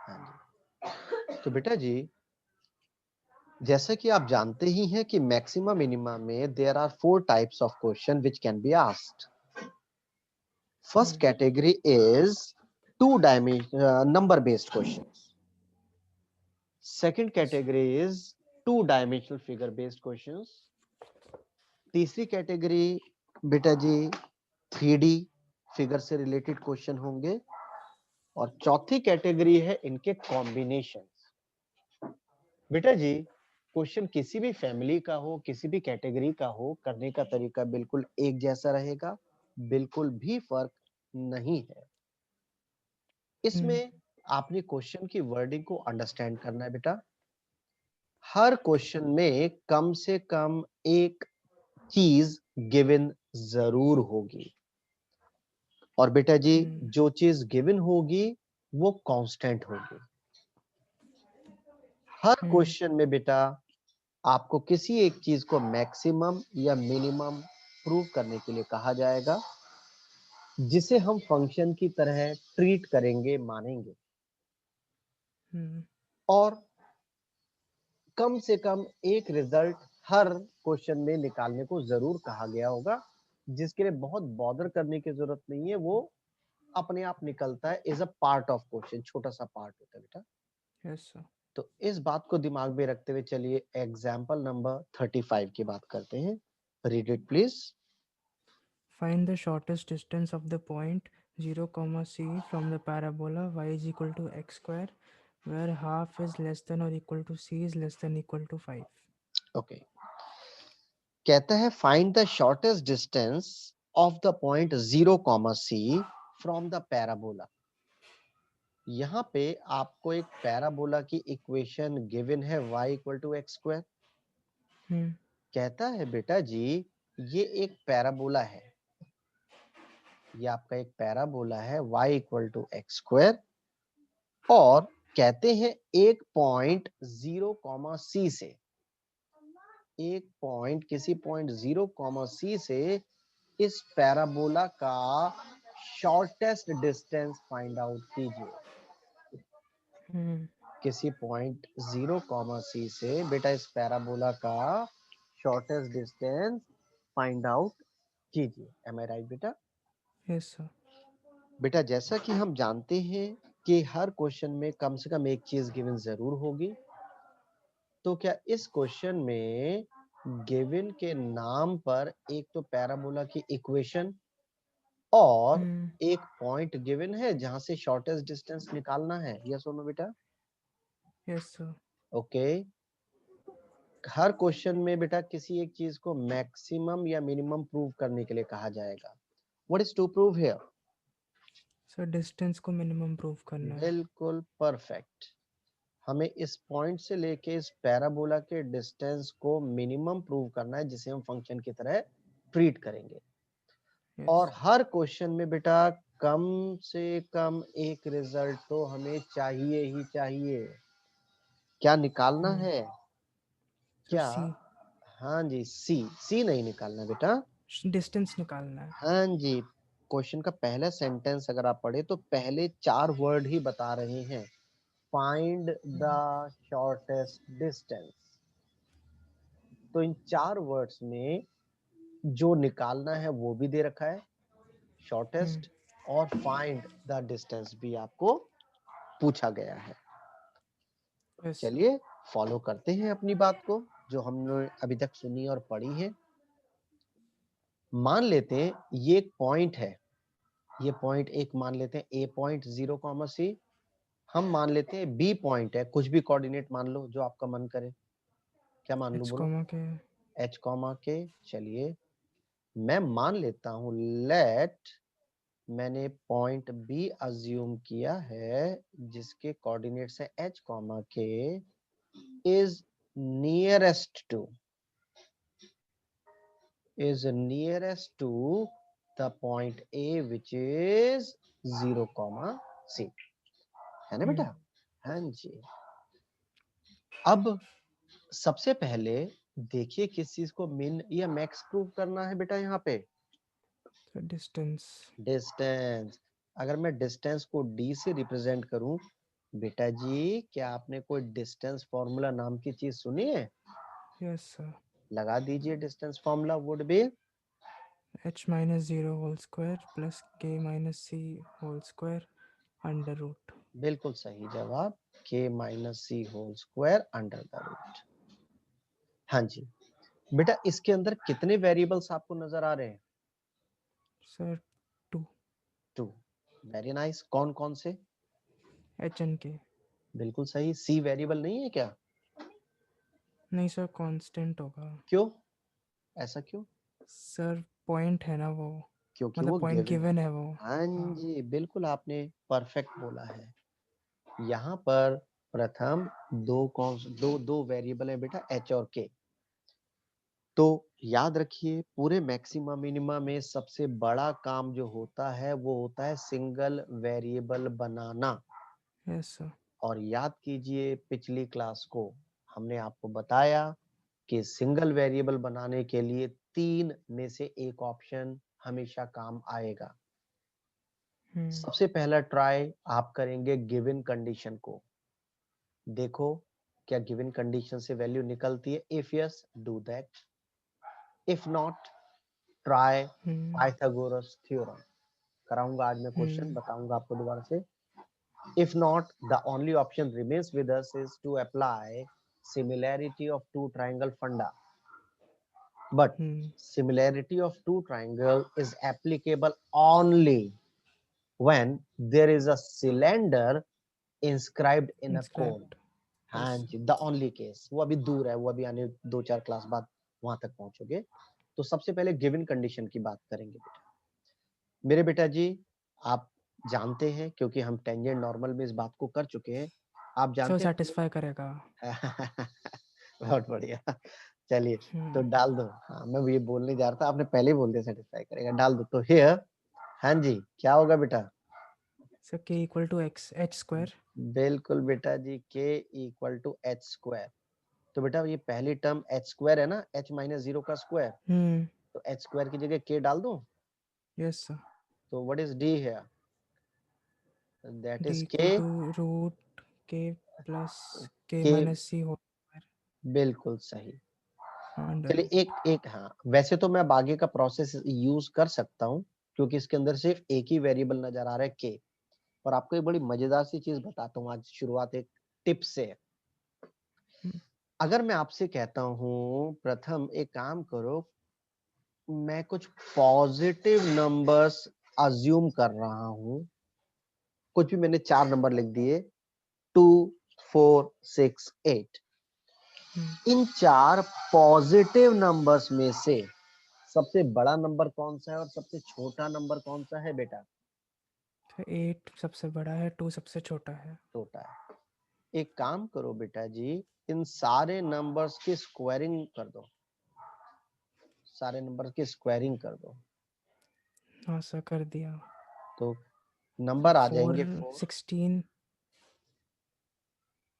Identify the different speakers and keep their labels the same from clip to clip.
Speaker 1: हाँ जी। तो बेटा जी, जैसा कि आप जानते ही हैं कि मैक्सिमम मिनिमा में there are 4 types of question which can be asked. First category is two dimension number based questions. Second category is two dimensional figure based questions. तीसरी कैटेगरी बेटा जी 3D फिगर से रिलेटेड क्वेश्चन होंगे। और चौथी category है इनके combinations. बेटा जी, क्वेश्चन किसी भी फैमिली का हो, किसी भी कैटेगरी का हो, करने का तरीका बिल्कुल एक जैसा रहेगा, बिल्कुल भी फर्क नहीं है। इसमें आपने क्वेश्चन की वर्डिंग को अंडरस्टैंड करना है बेटा। हर क्वेश्चन में कम से कम एक चीज गिवन जरूर होगी। और बेटा जी, जो चीज गिवन होगी वो कांस्टेंट होगी। हर क्वेश्चन में बेटा आपको किसी एक चीज को मैक्सिमम या मिनिमम प्रूव करने के लिए कहा जाएगा, जिसे हम फंक्शन की तरह ट्रीट करेंगे, मानेंगे। और कम से कम एक रिजल्ट हर क्वेश्चन में निकालने को जरूर कहा गया होगा, जिसके लिए बहुत बॉदर करने की जरूरत नहीं है, वो अपने आप निकलता है, is a part of question, छोटा सा पार्ट होता है बेटा।
Speaker 2: Yes sir.
Speaker 1: तो इस बात को दिमाग में रखते हुए चलिए एग्जाम्पल नंबर 35 की बात करते हैं। Read it please.
Speaker 2: Find the shortest distance of the point 0, c from the parabola y is equal to x square, where half is less than or equal to c is less than equal to 5.
Speaker 1: Okay, कहता है find the shortest distance of the point 0, c from the parabola. यहाँ पे आपको एक parabola की equation given है y equal to x square. कहता है बेटा जी, ये एक पैराबोला है, ये आपका एक पैराबोला है y equal to x square. और कहते हैं एक पॉइंट 0, c से, एक पॉइंट किसी पॉइंट 0, c से इस पैराबोला का शॉर्टेस्ट डिस्टेंस फाइंड आउट कीजिए। किसी पॉइंट 0, c से बेटा इस पैराबोला का शॉर्टेस्ट डिस्टेंस फाइंड आउट कीजिए। एम आई राइट बेटा?
Speaker 2: Yes sir.
Speaker 1: बेटा जैसा कि हम जानते हैं कि हर क्वेश्चन में कम से कम एक चीज गिवन जरूर होगी, तो क्या इस क्वेश्चन में गिवन के नाम पर एक तो पैराबोला की इक्वेशन और एक पॉइंट गिवन है जहां से शॉर्टेस्ट डिस्टेंस निकालना है? यस और नो बेटा?
Speaker 2: Yes sir.
Speaker 1: ओके, हर क्वेश्चन में बेटा किसी एक चीज को मैक्सिमम या मिनिमम प्रूव करने के लिए कहा जाएगा। What is to prove here?
Speaker 2: Sir distance को मिनिमम प्रूव करना है।
Speaker 1: बिल्कुल परफेक्ट। हमें इस पॉइंट से लेके इस पैराबोला के डिस्टेंस को मिनिमम प्रूव करना है, जिसे हम फंक्शन की तरह ट्रीट करेंगे। और हर क्वेश्चन में बेटा कम से कम एक रिजल्ट तो हमें चाहिए ही चाहिए। क्या निकालना है? क्या?
Speaker 2: सी।
Speaker 1: हाँ जी, सी नहीं निकालना बेटा,
Speaker 2: डिस्टेंस निकालना है।
Speaker 1: हाँ जी। क्वेश्चन का पहला सेंटेंस अगर आप पढ़े तो पहले 4 वर्ड ही बता रहे हैं, फाइंड द शॉर्टेस्ट डिस्टेंस। तो इन 4 वर्ड्स में जो निकालना है वो भी दे रखा है, शॉर्टेस्ट और फाइंड द डिस्टेंस भी आपको पूछा गया है। चलिए फॉलो करते हैं अपनी बात को, जो हमने अभी तक सुनी और पढ़ी है। मान लेते हैं ये एक पॉइंट है, ये पॉइंट एक मान लेते हैं ए पॉइंट 0, c। हम मान लेते हैं बी पॉइंट है, कुछ भी कोऑर्डिनेट मान लो जो आपका मन करे। क्या मान लो?
Speaker 2: एच
Speaker 1: बोलो।
Speaker 2: कॉमा के।
Speaker 1: एच कॉमा के। चलिए मैं मान लेता हूं, लेट मैंने पॉइंट बी अज्यूम किया है जिसके कोऑर्डिनेट्स है H comma K, is nearest to the point A which is 0, c। है ना बेटा? हाँ जी। अब सबसे पहले देखिए किस चीज को मिन या मैक्स प्रूव करना है बेटा। यहाँ पे
Speaker 2: डिस्टेंस।
Speaker 1: डिस्टेंस, अगर मैं डिस्टेंस को डी से रिप्रेजेंट करूं बेटा जी, क्या आपने कोई डिस्टेंस फॉर्मूला नाम की चीज सुनी है?
Speaker 2: Yes sir.
Speaker 1: लगा दीजिए। Distance formula would be
Speaker 2: h minus 0 whole square plus k minus c whole square under root।
Speaker 1: बिल्कुल सही जवाब, k minus C whole square under the root. हाँ जी बेटा, इसके अंदर कितने वेरिएबल्स आपको नजर आ रहे हैं?
Speaker 2: सर 2।
Speaker 1: 2। Very nice. कौन कौन से?
Speaker 2: h and k।
Speaker 1: बिल्कुल सही। सी वेरिएबल नहीं है क्या?
Speaker 2: नहीं सर, कांस्टेंट होगा।
Speaker 1: क्यों? ऐसा क्यों?
Speaker 2: सर पॉइंट है ना वो,
Speaker 1: क्योंकि
Speaker 2: मतलब
Speaker 1: वो
Speaker 2: पॉइंट
Speaker 1: गिवन।
Speaker 2: गिवन है वो।
Speaker 1: हाँ
Speaker 2: हाँ।
Speaker 1: जी, बिल्कुल आपने परफेक्ट बोला है। यहाँ पर प्रथम दो दो वेरिएबल है बेटा, एच और के। तो याद रखिए, पूरे मैक्सिमा मिनिमा में सबसे बड़ा काम जो होता है वो होता है सिंगल वेरिएबल बनाना।
Speaker 2: Yes sir.
Speaker 1: और याद कीजिए, पिछली क्लास को हमने आपको बताया कि सिंगल वेरिएबल बनाने के लिए 3 में से एक ऑप्शन हमेशा काम आएगा। सबसे पहला ट्राई आप करेंगे गिवन कंडीशन को। देखो क्या गिवन कंडीशन से वैल्यू निकलती है। If yes, do that. If not, try Pythagoras theorem. कराऊंगा आज मैं क्वेश्चन, बताऊंगा आपको दोबारा से। If not, the only option remains with us is to apply similarity of two triangle funda. But similarity of two triangle is applicable only when there is a cylinder inscribed in a cone.
Speaker 2: Inscribed.
Speaker 1: हाँ
Speaker 2: yes.
Speaker 1: जी, the only case। वो अभी दूर है, वो अभी आने 2-4 class बाद वहां तक पहुंचोगे। तो सबसे पहले गिवन कंडीशन की बात करेंगे बेटा। मेरे बेटा जी, आप जानते हैं, क्योंकि हम टेंजेंट नॉर्मल में इस बात को कर चुके हैं, आप
Speaker 2: सो
Speaker 1: जानते हैं
Speaker 2: सेटिस्फाई करेगा।
Speaker 1: बहुत बढ़िया। चलिए, तो डाल दो। हाँ, मैं ये बोलने जा रहा था, आपने पहले ही बोल दिया सेटिस्फाई करेगा। डाल दो तो हियर। हाँ जी, क्या होगा बेटा?
Speaker 2: Sir k equal to x H square.
Speaker 1: बिल्कुल बेटा जी, k equal to H square. तो बेटा ये पहली टर्म एच स्क्वायर है ना, एच माइनस 0 का स्क्वायर। तो एच स्क्वायर की जगह k डाल दूं?
Speaker 2: Yes sir.
Speaker 1: तो what is d here? That
Speaker 2: d
Speaker 1: is
Speaker 2: equal
Speaker 1: k।
Speaker 2: Two root k plus k
Speaker 1: k
Speaker 2: minus c whole square
Speaker 1: बिल्कुल सही।
Speaker 2: अंडर
Speaker 1: चलिए,
Speaker 2: रूट।
Speaker 1: एक एक हाँ, वैसे तो मैं अब आगे का प्रोसेस यूज कर सकता हूँ, क्योंकि इसके अंदर सिर्फ एक ही वेरिएबल नजर आ रहा है के। और आपको एक बड़ी मजेदार सी चीज बताता हूँ आज, शुरुआत एक टिप से। अगर मैं आपसे कहता हूँ प्रथम एक काम करो, मैं कुछ पॉजिटिव नंबर्स अज्यूम कर रहा हूँ, कुछ भी मैंने 4 नंबर लिख दिए, 2, 4, 6, 8। इन 4 पॉजिटिव नंबर्स में से सबसे बड़ा नंबर कौन सा है और सबसे छोटा नंबर कौन सा है बेटा?
Speaker 2: 8 सबसे बड़ा है, 2 सबसे छोटा है।
Speaker 1: छोटा है। एक काम करो बेटा जी, इन सारे नंबर्स की स्क्वायरिंग कर दो। सारे नंबर की स्क्वायरिंग कर दो।
Speaker 2: हाँ सर, कर दिया।
Speaker 1: तो नंबर आ
Speaker 2: फोर
Speaker 1: जाएंगे 4,
Speaker 2: 16।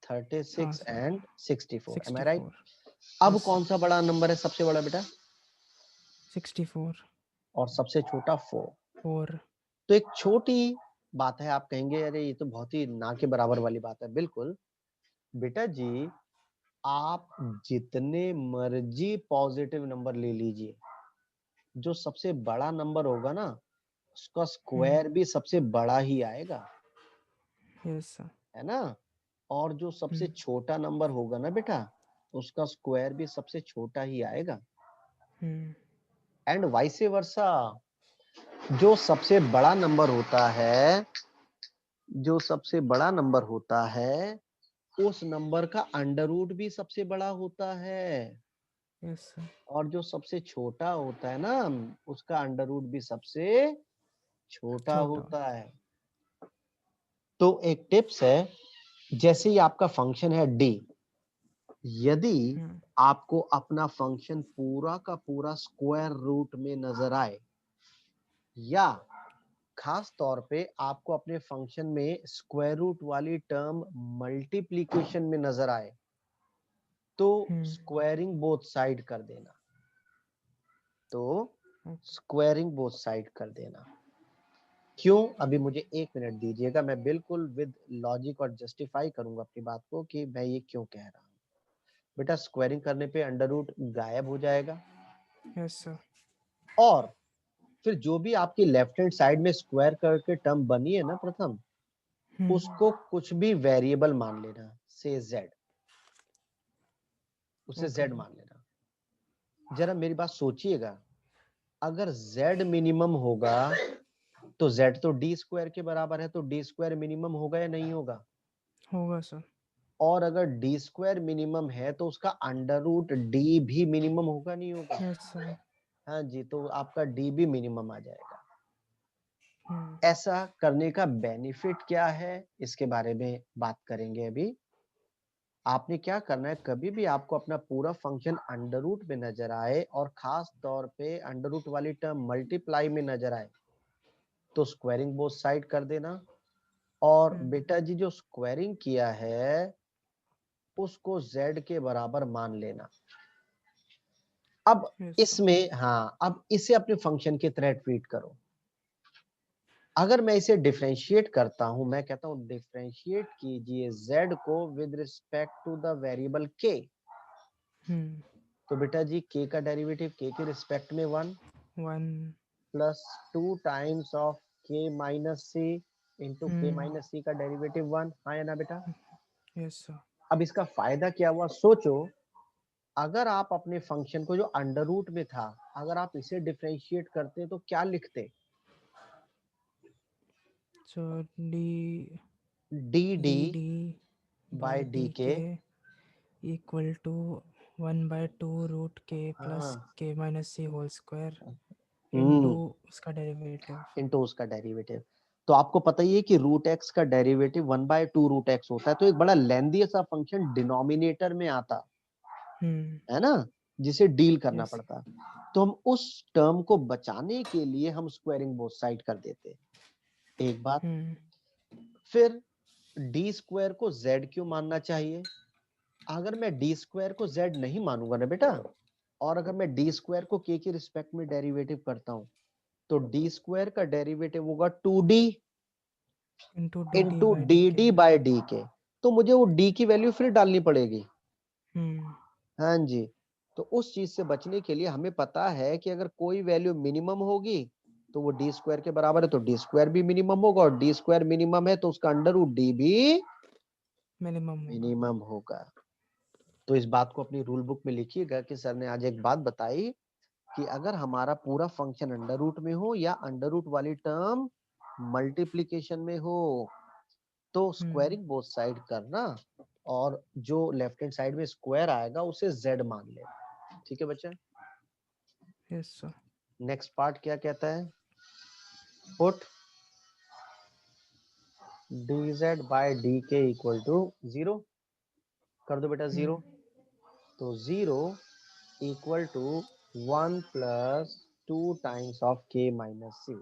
Speaker 2: हाँ
Speaker 1: 36
Speaker 2: sir.
Speaker 1: And 64। Am I right?
Speaker 2: 64।
Speaker 1: अब
Speaker 2: यस सर।
Speaker 1: कौन सा बड़ा नंबर है सबसे बड़ा बेटा?
Speaker 2: 64।
Speaker 1: और सबसे छोटा 4।
Speaker 2: 4।
Speaker 1: तो एक छोटी बात है, आप कहेंगे अरे ये तो बहुत ही ना के बराबर वाली बात है। बिल्कुल बेटा जी, आप जितने मर्जी पॉजिटिव नंबर ले लीजिए, जो सबसे बड़ा नंबर होगा ना, उसका स्क्वायर भी सबसे बड़ा ही आएगा,
Speaker 2: यस सर।
Speaker 1: है ना? और जो सबसे छोटा नंबर होगा ना बेटा, उसका स्क्वायर भी सबसे छोटा ही आएगा। एंड वाइस वर्सा, जो सबसे बड़ा नंबर होता है, जो सबसे बड़ा नंबर होता है, उस नंबर का अंडर रूट भी सबसे बड़ा होता है।
Speaker 2: Yes sir.
Speaker 1: और जो सबसे छोटा होता है ना, उसका अंडर रूट भी सबसे छोटा
Speaker 2: छोटा।
Speaker 1: होता है। तो एक टिप्स है, जैसे ही आपका फंक्शन है डी, यदि आपको अपना फंक्शन पूरा का पूरा स्क्वायर रूट में नजर आए, या खास तौर पे आपको अपने फंक्शन में स्क्वायर रूट वाली टर्म मल्टीप्लीकेशन में नजर आए, तो स्क्वायरिंग बोथ साइड कर देना। तो स्क्वायरिंग बोथ साइड कर देना। क्यों? अभी मुझे 1 मिनट दीजिएगा, मैं बिल्कुल विद लॉजिक और जस्टिफाई करूंगा अपनी बात को कि मैं ये क्यों कह रहा हूँ। बेटा स्क्वायरिंग करने पे अंडर रूट गायब हो जाएगा,
Speaker 2: यस सर।
Speaker 1: और फिर जो भी आपकी लेफ्ट हैंड साइड में स्क्वायर करके टर्म बनी है ना प्रथम, उसको कुछ भी वेरिएबल मान लेना, से z, उसे
Speaker 2: ओके
Speaker 1: z मान लेना। जरा मेरी बात सोचिएगा, अगर z मिनिमम होगा तो z तो d स्क्वायर के बराबर है, तो d स्क्वायर मिनिमम होगा या नहीं होगा?
Speaker 2: होगा सर।
Speaker 1: और अगर d स्क्वायर मिनिमम है तो उसका अंडर रूट d भी मिनिमम होगा नहीं होगा?
Speaker 2: Yes sir.
Speaker 1: हाँ जी, तो आपका d भी मिनिमम आ जाएगा।
Speaker 2: हम्म।
Speaker 1: ऐसा करने का बेनिफिट क्या है, इसके बारे में बात करेंगे अभी। आपने क्या करना है, कभी भी आपको अपना पूरा फंक्शन अंडर रूट में नजर आए और खास तौर पे अंडर रूट वाली टर्म मल्टीप्लाई में नजर आए, तो स्क्वायरिंग बोथ साइड कर देना। और बेटा जी जो स्क्वायरिंग किया है उसको z के बराबर मान लेना। अब
Speaker 2: यस सर।
Speaker 1: इसमें, हाँ, अब इसे अपने फंक्शन की तरह ट्रीट करो। अगर मैं इसे डिफरेंशिएट करता हूं, मैं कहता हूं डिफरेंशिएट कीजिए z को with respect to the variable k, तो बेटा जी k का डेरिवेटिव k के रिस्पेक्ट में 1
Speaker 2: 1
Speaker 1: plus 2 times of k minus c into k minus c का डेरिवेटिव 1, हाँ या ना बेटा?
Speaker 2: Yes sir.
Speaker 1: अब इसका फायदा क्या हुआ, सोचो। अगर आप अपने फंक्शन को जो अंडर रूट में था, अगर आप इसे डिफरेंशिएट करते तो क्या लिखते?
Speaker 2: So D
Speaker 1: D
Speaker 2: D D
Speaker 1: by
Speaker 2: by
Speaker 1: D
Speaker 2: D
Speaker 1: K,
Speaker 2: K equal to 1/2 root K plus
Speaker 1: हाँ,
Speaker 2: K minus C whole square into
Speaker 1: hmm,
Speaker 2: उसका डेरिवेटिव।
Speaker 1: इंटू उसका डेरिवेटिव। तो आपको पता ही है कि रूट एक्स का डेरिवेटिव 1/2 रूट एक्स होता है, तो एक बड़ा लेंदी सा फंक्शन डिनोमिनेटर में आता है ना, जिसे डील करना
Speaker 2: यस।
Speaker 1: पड़ता। तो हम उस टर्म को बचाने के लिए हम स्क्वायरिंग बोथ साइड कर देते, एक बात। फिर डी स्क्वायर को z क्यों मानना चाहिए? अगर मैं डी स्क्वायर को z नहीं मानूंगा ना बेटा, और अगर मैं डी स्क्वायर को k के रिस्पेक्ट में डेरिवेटिव करता हूं, तो डी स्क्वायर का डेरिवेटिव होगा 2d
Speaker 2: into D D
Speaker 1: into
Speaker 2: by
Speaker 1: D
Speaker 2: D के।
Speaker 1: डी बाय डी के। तो मुझे वो d की वैल्यू फिर डालनी पड़ेगी।
Speaker 2: हम्म।
Speaker 1: हाँ जी, तो उस चीज से बचने के लिए हमें पता है कि अगर कोई वैल्यू मिनिमम होगी तो वो डी स्क्वायर के बराबर है, तो डी स्क्वायर भी मिनिमम होगा, और डी स्क्वायर मिनिमम है तो उसका अंडर रूट डी भी
Speaker 2: मिनिमम होगा।
Speaker 1: मिनिमम होगा। तो इस बात को अपनी रूल बुक में लिखिएगा कि सर ने आज एक बात बताई कि अगर हमारा पूरा फंक्शन अंडर रूट में हो या अंडर रूट वाली टर्म मल्टीप्लीकेशन में हो, तो स्क्वायरिंग बोथ साइड करना, और जो लेफ्ट हैंड साइड में स्क्वायर आएगा उसे z मान लेना। ठीक है बच्चा?
Speaker 2: Yes sir.
Speaker 1: नेक्स्ट पार्ट क्या कहता है, put dz by dk equal to 0 कर दो बेटा, 0। तो 0 equal to 1 plus 2 times of k minus c।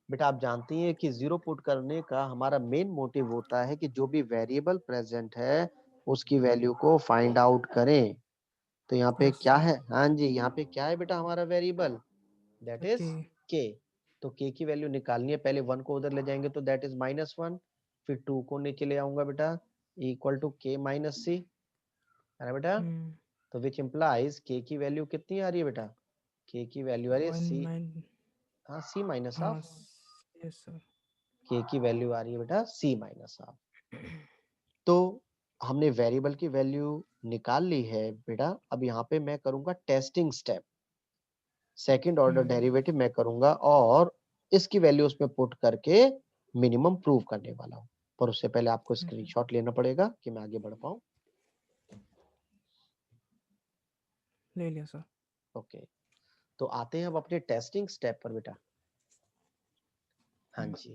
Speaker 1: बेटा आप जानती हैं कि 0 पुट करने का हमारा मेन मोटिव होता है कि जो भी वेरिएबल प्रेजेंट है उसकी वैल्यू को फाइंड आउट करें। तो यहाँ पे
Speaker 2: यस
Speaker 1: क्या
Speaker 2: सर।
Speaker 1: है, हाँ जी, यहाँ पे क्या है बेटा हमारा वेरिएबल, दैट इज
Speaker 2: के।
Speaker 1: k। तो k की वैल्यू निकालनी है, पहले 1 को उधर ले जाएंगे तो दैट इज -1, फिर 2 को नीचे ले आऊंगा बेटा, equal to k minus c, है ना बेटा? तो विच इम्प्लाइज k की वैल्यू कितनी आ रही है बेटा? k की वैल्यू आ रही है
Speaker 2: 1
Speaker 1: c,
Speaker 2: माइन।
Speaker 1: हाँ c माइनस
Speaker 2: हाँ।
Speaker 1: हाफ।
Speaker 2: Yes sir.
Speaker 1: k की वैल्यू आ रही है बेटा c माइनस हाफ। तो हमने वेरिएबल की वैल्यू निकाल ली है बेटा। अब यहाँ पे मैं करूंगा testing step, second order derivative मैं करूंगा और इसकी वैल्यू उसमें पुट करके मिनिमम प्रूव करने वाला हूं। पर उससे पहले आपको स्क्रीनशॉट लेना पड़ेगा कि मैं आगे बढ़ पाऊं।
Speaker 2: ले लिया सर।
Speaker 1: ओके, तो आते हैं अब अपने टेस्टिंग स्टेप पर बेटा। हाँ जी,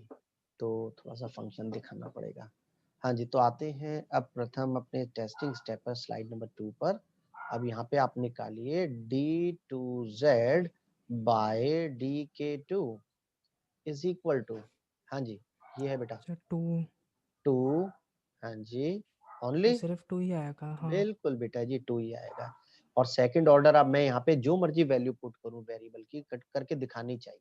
Speaker 1: तो थोड़ा सा फंक्शन दिखाना पड़ेगा। हाँ जी, तो आते हैं अब प्रथम अपने टेस्टिंग स्टेप पर, स्लाइड नंबर 2 पर। अब यहाँ पे आप निकालिए d2z bye dk2 is equal to, हाँ जी, ये है बेटा
Speaker 2: सर 2।
Speaker 1: 2, हाँ जी,
Speaker 2: तो
Speaker 1: ओनली,
Speaker 2: सिर्फ 2 ही आएगा, हाँ।
Speaker 1: बिल्कुल बेटा जी 2 ही आएगा। और सेकंड ऑर्डर अब मैं यहाँ पे जो मर्जी वैल्यू पुट करूं वेरिएबल की, कट करके दिखानी चाहिए।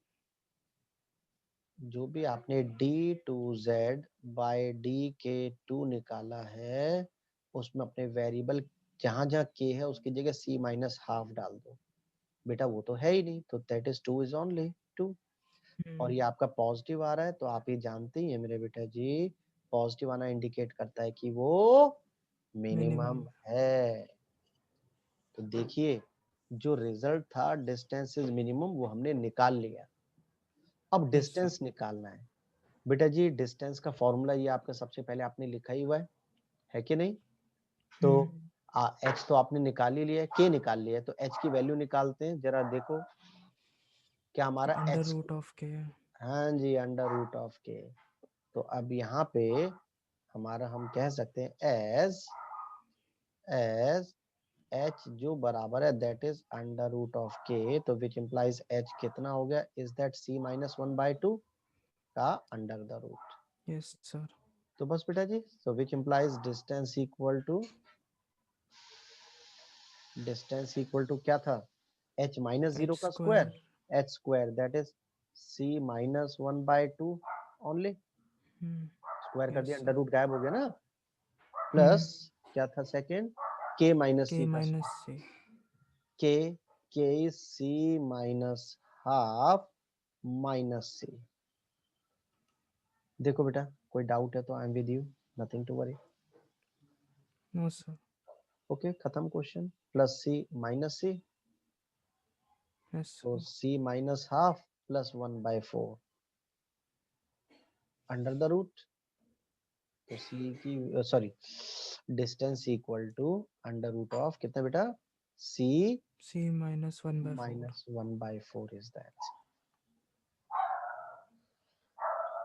Speaker 1: जो भी आपने d2z बाय dk2 निकाला है उसमें अपने वेरिएबल जहां जहां k है उसकी जगह c माइनस हाफ डाल दो बेटा, वो तो है ही नहीं, तो दैट इज 2 इज ओनली 2। और ये आपका पॉजिटिव आ रहा है तो आप ये जानते ही है मेरे बेटा जी, पॉजिटिव आना इंडिकेट करता है कि वो मिनिमम
Speaker 2: मिनिमम।
Speaker 1: है। तो देखिए जो रिजल्ट था डिस्टेंस इज मिनिमम वो हमने निकाल लिया। अब
Speaker 2: यस सर।
Speaker 1: डिस्टेंस निकालना है बेटा जी। डिस्टेंस का फॉर्मूला ये आपका सबसे पहले आपने लिखा ही हुआ है कि नहीं? तो एच तो आपने निकाल ही लिया है, के निकाल लिया है, तो एच की वैल्यू निकालते हैं। जरा देखो क्या हमारा
Speaker 2: अंडर
Speaker 1: एच,
Speaker 2: रूट ऑफ के।
Speaker 1: हाँ जी अंडर रूट ऑफ के। तो अब यहाँ पे हमारा हम कह सकते हैं एज एच जो बराबर है that is under root of K, तो विच इंप्लाइज एच कितना हो गया, इज दैट सी माइनस 1/2 का under the root.
Speaker 2: Yes sir.
Speaker 1: तो बस बेटा जी, so which implies distance equal to क्या था, h माइनस
Speaker 2: एच
Speaker 1: 0 का square,
Speaker 2: square.
Speaker 1: h square that is c minus 1/2 only. Square कर
Speaker 2: यस
Speaker 1: दिया, अंडर
Speaker 2: सर।
Speaker 1: रूट गायब हो गया ना। प्लस क्या था second, k minus
Speaker 2: K
Speaker 1: c का
Speaker 2: minus C.
Speaker 1: k, k is c minus half minus c। देखो बेटा कोई डाउट है तो I am with you, nothing to worry.
Speaker 2: No sir.
Speaker 1: Okay खत्म question. Plus c minus c,
Speaker 2: yes
Speaker 1: तो
Speaker 2: sir.
Speaker 1: c minus half plus 1/4 under the root. तो c की sorry distance equal to under root of कितना बेटा, c
Speaker 2: C -1/4।
Speaker 1: Minus 1/4 is that.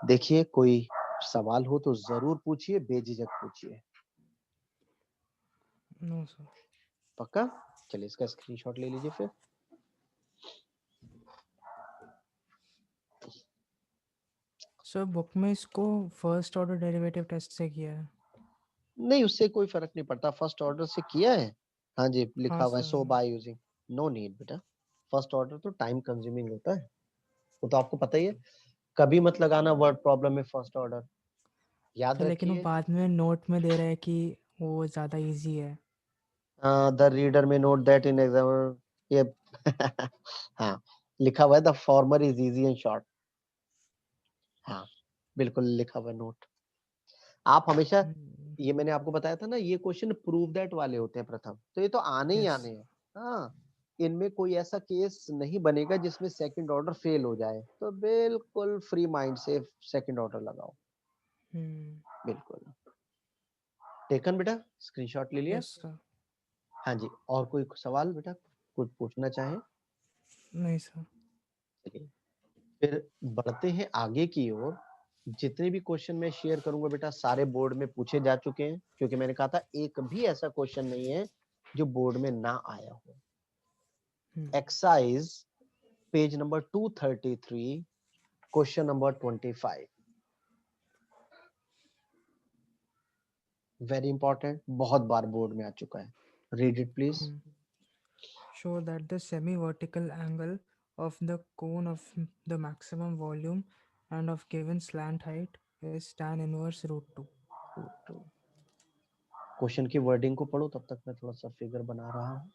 Speaker 1: देखिए कोई सवाल हो तो जरूर पूछिए, बेझिझक पूछिए।
Speaker 2: No sir.
Speaker 1: पक्का? चलिए इसका स्क्रीनशॉट ले लीजिए फिर।
Speaker 2: सर बुक में इसको फर्स्ट ऑर्डर डेरिवेटिव टेस्ट से किया है।
Speaker 1: नहीं उससे कोई फर्क नहीं पड़ता, फर्स्ट ऑर्डर से किया है। हाँ जी लिखा
Speaker 2: हाँ
Speaker 1: हुआ है so
Speaker 2: sir.
Speaker 1: By using, no need बेटा। फर्स्ट ऑर्डर तो टाइम कंज्यूमिंग होता है, वो तो आपको पता ही है। कभी मत लगाना वर्ड प्रॉब्लम में फर्स्ट ऑर्डर, याद
Speaker 2: सर लेकिन वो
Speaker 1: रखिए।
Speaker 2: बाद में नोट में दे रहा है कि वो ज़्यादा इजी है।
Speaker 1: द रीडर में नोट दैट इन एग्जाम, ये हाँ लिखा हुआ है the former is easy and short. हाँ बिल्कुल लिखा हुआ है नोट। आप हमेशा, ये मैंने आपको बताया था ना, ये क्वेश्चन प्रूव दैट वाले होते हैं प्रथम, तो ये तो आने ही
Speaker 2: यस।
Speaker 1: आने हैं। हाँ इनमें कोई ऐसा केस नहीं बनेगा जिसमें सेकंड ऑर्डर फेल हो जाए, तो बिल्कुल फ्री माइंड से सेकंड ऑर्डर लगाओ। बिल्कुल टेकन बेटा, स्क्रीनशॉट ले लिया।
Speaker 2: Yes sir.
Speaker 1: हाँ जी और कोई सवाल बेटा, कुछ पूछना चाहे?
Speaker 2: नहीं सर।
Speaker 1: चलिए फिर बढ़ते हैं आगे की ओर। जितने भी क्वेश्चन मैं शेयर करूंगा बेटा सारे बोर्ड में पूछे जा चुके हैं, क्योंकि मैंने कहा था एक भी ऐसा क्वेश्चन नहीं है जो बोर्ड में ना आया हो। Exercise page number 233 question number 25, very important, बहुत बार बोर्ड में आ चुका है। Read it please.
Speaker 2: Show that the semi-vertical angle of the cone of the maximum volume and of given slant height is tan inverse √2.
Speaker 1: Question की wording को पढ़ो, तब तक मैं थोड़ा सा फिगर बना रहा हूं।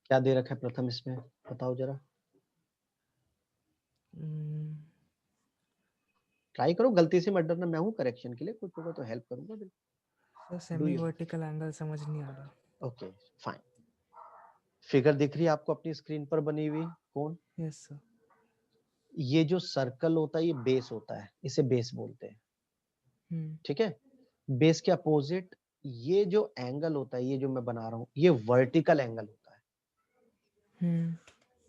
Speaker 1: क्या दे रखा है प्रथम इसमें, बताओ जरा। ट्राई करो, गलती से मत डरना, मैं हूं करेक्शन के लिए, कुछ होगा तो हेल्प करूंगा।
Speaker 2: Sir
Speaker 1: do
Speaker 2: semi
Speaker 1: you,
Speaker 2: vertical angle समझ नहीं आ रहा।
Speaker 1: Okay fine. फिगर दिख रही है आपको अपनी स्क्रीन पर बनी हुई कौन?
Speaker 2: Yes sir.
Speaker 1: ये जो सर्कल होता है ये बेस होता है, इसे बेस बोलते हैं। ठीक है, बेस के अपोजिट ये जो एंगल होता है, ये जो मैं बना रहा हूं, ये वर्टिकल एंगल होता है।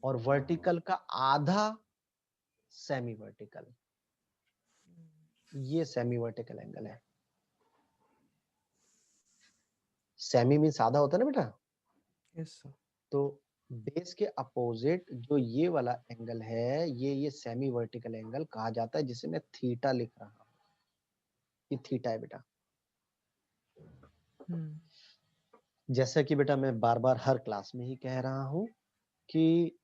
Speaker 1: और वर्टिकल का आधा सेमी वर्टिकल। ये सेमी वर्टिकल एंगल है। सेमी मीन आधा होता है ना बेटा।
Speaker 2: Yes sir.
Speaker 1: तो बेस के अपोजिट जो ये वाला एंगल है, ये सेमी वर्टिकल एंगल कहा जाता है, जिसे मैं थीटा लिख रहा हूँ। ये थीटा है बेटा। जैसा कि बेटा मैं बार बार हर क्लास में ही कह रहा हूँ कि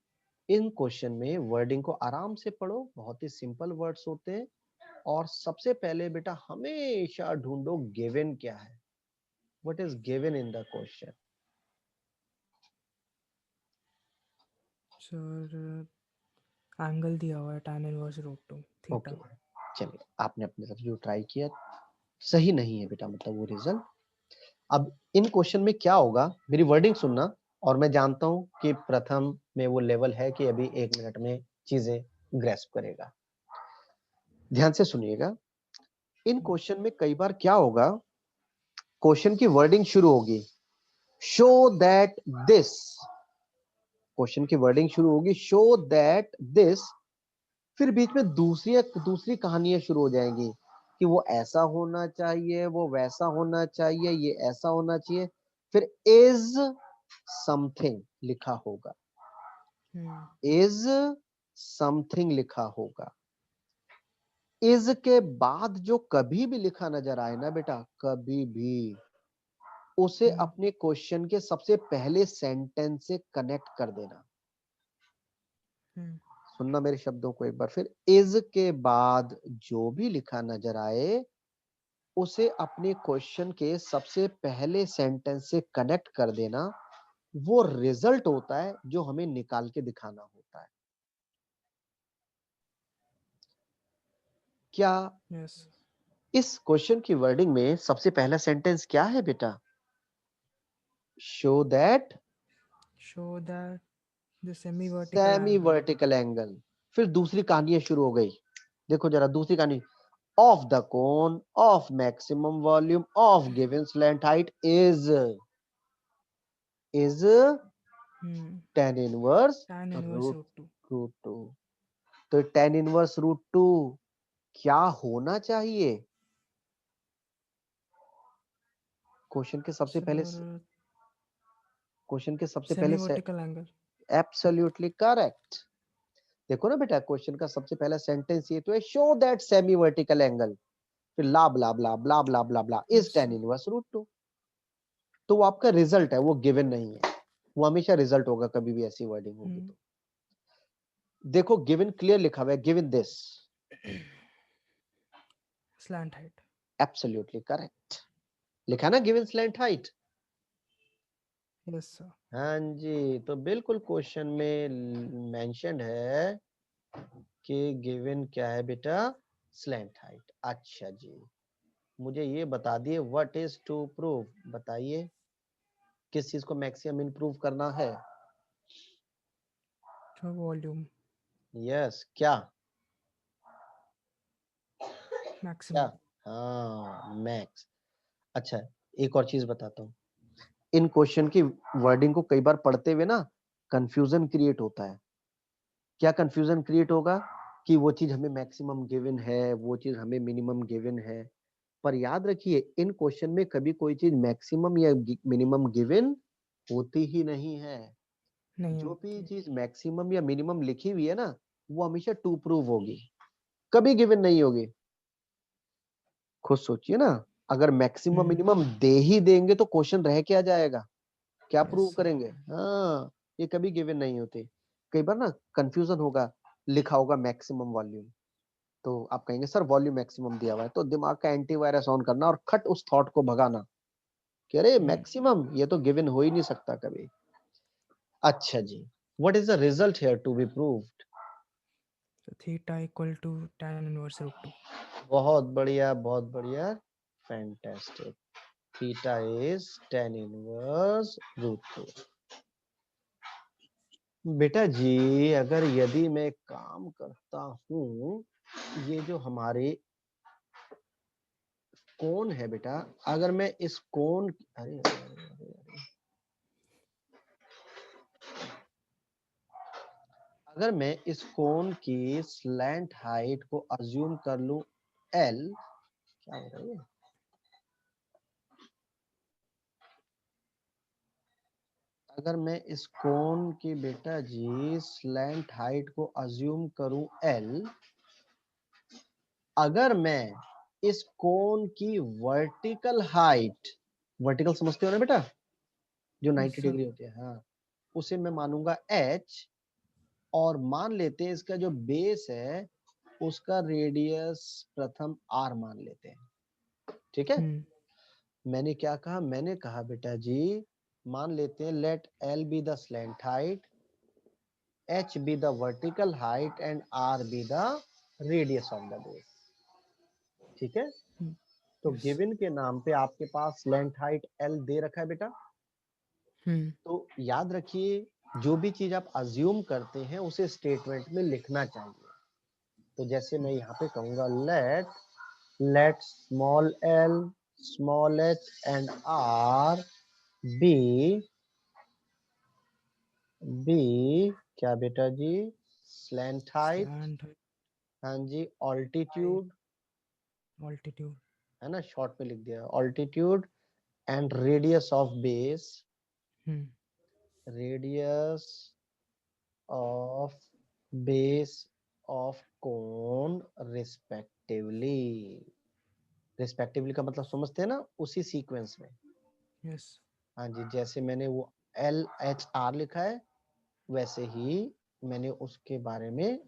Speaker 1: इन क्वेश्चन में वर्डिंग को आराम से पढ़ो, बहुत ही सिंपल वर्ड्स होते हैं। और सबसे पहले बेटा हमेशा ढूंढो गिवन क्या है, what is given in the question.
Speaker 2: Sir angle दिया हुआ है tan inverse root 2 theta.
Speaker 1: Okay, चलिए आपने अपने तरफ जो ट्राई किया सही नहीं है बेटा, मतलब वो रिजल्ट। अब इन क्वेश्चन में क्या होगा, मेरी वर्डिंग सुनना। और मैं जानता हूं कि प्रथम में वो लेवल है कि अभी 1 मिनट में चीजें ग्रेस्प करेगा। ध्यान से सुनिएगा। इन क्वेश्चन में कई बार क्या होगा, क्वेश्चन की वर्डिंग शुरू होगी शो दैट दिस। क्वेश्चन की वर्डिंग शुरू होगी शो दैट दिस, फिर बीच में दूसरी कहानियां शुरू हो जाएंगी कि वो ऐसा होना चाहिए, वो वैसा होना चाहिए, ये ऐसा होना चाहिए। फिर इज समथिंग लिखा होगा, इज समथिंग लिखा होगा। इज के बाद जो कभी भी लिखा नजर आए ना बेटा, कभी भी उसे अपने क्वेश्चन के सबसे पहले सेंटेंस से कनेक्ट कर देना। सुनना मेरे शब्दों को एक बार फिर। इज के बाद जो भी लिखा नजर आए उसे अपने क्वेश्चन के सबसे पहले सेंटेंस से कनेक्ट कर देना। वो रिजल्ट होता है जो हमें निकाल के दिखाना होता है। क्या
Speaker 2: यस
Speaker 1: इस क्वेश्चन की वर्डिंग में सबसे पहला सेंटेंस क्या है बेटा? Show that
Speaker 2: the semi vertical
Speaker 1: semi
Speaker 2: angle.
Speaker 1: Vertical angle. फिर दूसरी कहानी शुरू हो गई। देखो जरा दूसरी कहानी, of the cone of maximum volume of given slant height is tan inverse
Speaker 2: tan inverse
Speaker 1: root
Speaker 2: root 2।
Speaker 1: Root two. तो tan इनवर्स रूट टू क्या होना चाहिए? क्वेश्चन के सबसे पहले
Speaker 2: सर
Speaker 1: क्वेश्चन के सबसे
Speaker 2: सेमी
Speaker 1: पहले से
Speaker 2: वर्टिकल एंगल।
Speaker 1: Absolutely correct. देखो ना बेटा, क्वेश्चन का सबसे पहला सेंटेंस ये तो है show that semi vertical angle, फिर ला blah blah blah blah blah blah is
Speaker 2: yes
Speaker 1: tan inverse root two. तो वो आपका रिजल्ट है, वो गिवन नहीं है। वो हमेशा रिजल्ट होगा कभी भी ऐसी वर्डिंग होगी तो। देखो गिवन क्लियर लिखा हुआ है, given this.
Speaker 2: Slant height.
Speaker 1: Absolutely correct लिखा ना, given slant height.
Speaker 2: Yes sir.
Speaker 1: हाँ जी, तो बिल्कुल क्वेश्चन में मेंशन्ड है कि गिवन क्या है बेटा, स्लैंट हाइट। अच्छा जी, मुझे ये बता दिए व्हाट इज टू प्रूव। बताइए किस चीज को मैक्सिमम इम्प्रूव करना है?
Speaker 2: वॉल्यूम
Speaker 1: यस, क्या क्या?
Speaker 2: मैक्सिमम।
Speaker 1: हाँ, मैक्स। अच्छा, एक और चीज बताता हूँ। इन क्वेश्चन की वर्डिंग को कई बार पढ़ते हुए ना कंफ्यूजन क्रिएट होता है। क्या कंफ्यूजन क्रिएट होगा कि वो चीज हमें मैक्सिमम गिवन है, वो चीज हमें मिनिमम गिवन है। पर याद रखिए इन क्वेश्चन में कभी कोई चीज मैक्सिमम या मिनिमम गिवन होती ही नहीं है।
Speaker 2: नहीं
Speaker 1: जो भी
Speaker 2: होती।
Speaker 1: चीज मैक्सिमम या मिनिमम लिखी हुई है ना, वो हमेशा टू प्रूव होगी, कभी गिवन नहीं होगी। खुद सोचिए ना, अगर मैक्सिमम मिनिमम दे ही देंगे तो क्वेश्चन रह क्या जाएगा, क्या प्रूव
Speaker 2: यस सर।
Speaker 1: करेंगे? हाँ, ये कभी गिवन नहीं होते। कई बार ना कंफ्यूजन होगा, लिखा होगा मैक्सिमम वॉल्यूम, तो आप कहेंगे सर वॉल्यूम मैक्सिमम दिया हुआ है, तो दिमाग का एंटीवायरस ऑन करना और खट उस थॉट को भगाना कि अरे मैक्सिमम ये तो गिवन हो ही नहीं सकता कभी। अच्छा जी, what is the result here to be proved?
Speaker 2: Theta equal to tan inverse root 2।
Speaker 1: बहुत बढ़िया, बहुत बढ़िया, fantastic. Theta is tan inverse root two. बेटा जी, अगर यदि मैं काम करता हूं, ये जो हमारे कोण है बेटा, अगर मैं इस कोण, अरे अरे अरे अरे, अगर मैं इस कोण की स्लैंट हाइट को अज्यूम कर लूं L क्या हो रहा है, अगर मैं इस कोन की बेटा जी स्लैंट हाइट को अज्यूम करूं L, अगर मैं इस कोन की वर्टिकल हाइट, वर्टिकल समझते हो ना बेटा, जो 90
Speaker 2: सर
Speaker 1: डिग्री होती है, हाँ, उसे मैं मानूंगा H, और मान लेते हैं इसका जो बेस है उसका रेडियस प्रथम R मान लेते हैं, ठीक है। मैंने क्या कहा, मैंने कहा बेटा जी मान लेते हैं let L be the slant height, H be the vertical height and R be the radius of the base, ठीक है। तो
Speaker 2: यस
Speaker 1: गिवन के नाम पे आपके पास स्लैंट हाइट L दे रखा है बेटा। तो याद रखिए जो भी चीज आप अज्यूम करते हैं उसे स्टेटमेंट में लिखना चाहिए। तो जैसे मैं यहाँ पे कहूंगा let small l small h and r be क्या बेटा जी, स्लैंट हाइट,
Speaker 2: स्लैंट
Speaker 1: हाँ जी, ऑल्टीट्यूड,
Speaker 2: ऑल्टीट्यूड
Speaker 1: है ना, शॉर्ट में लिख दिया altitude, and radius of base, radius of base of cone respectively. Respectively का मतलब समझते हैं ना, उसी सीक्वेंस में।
Speaker 2: यस
Speaker 1: हाँ जी, जैसे मैंने वो LHR लिखा है वैसे ही मैंने उसके बारे में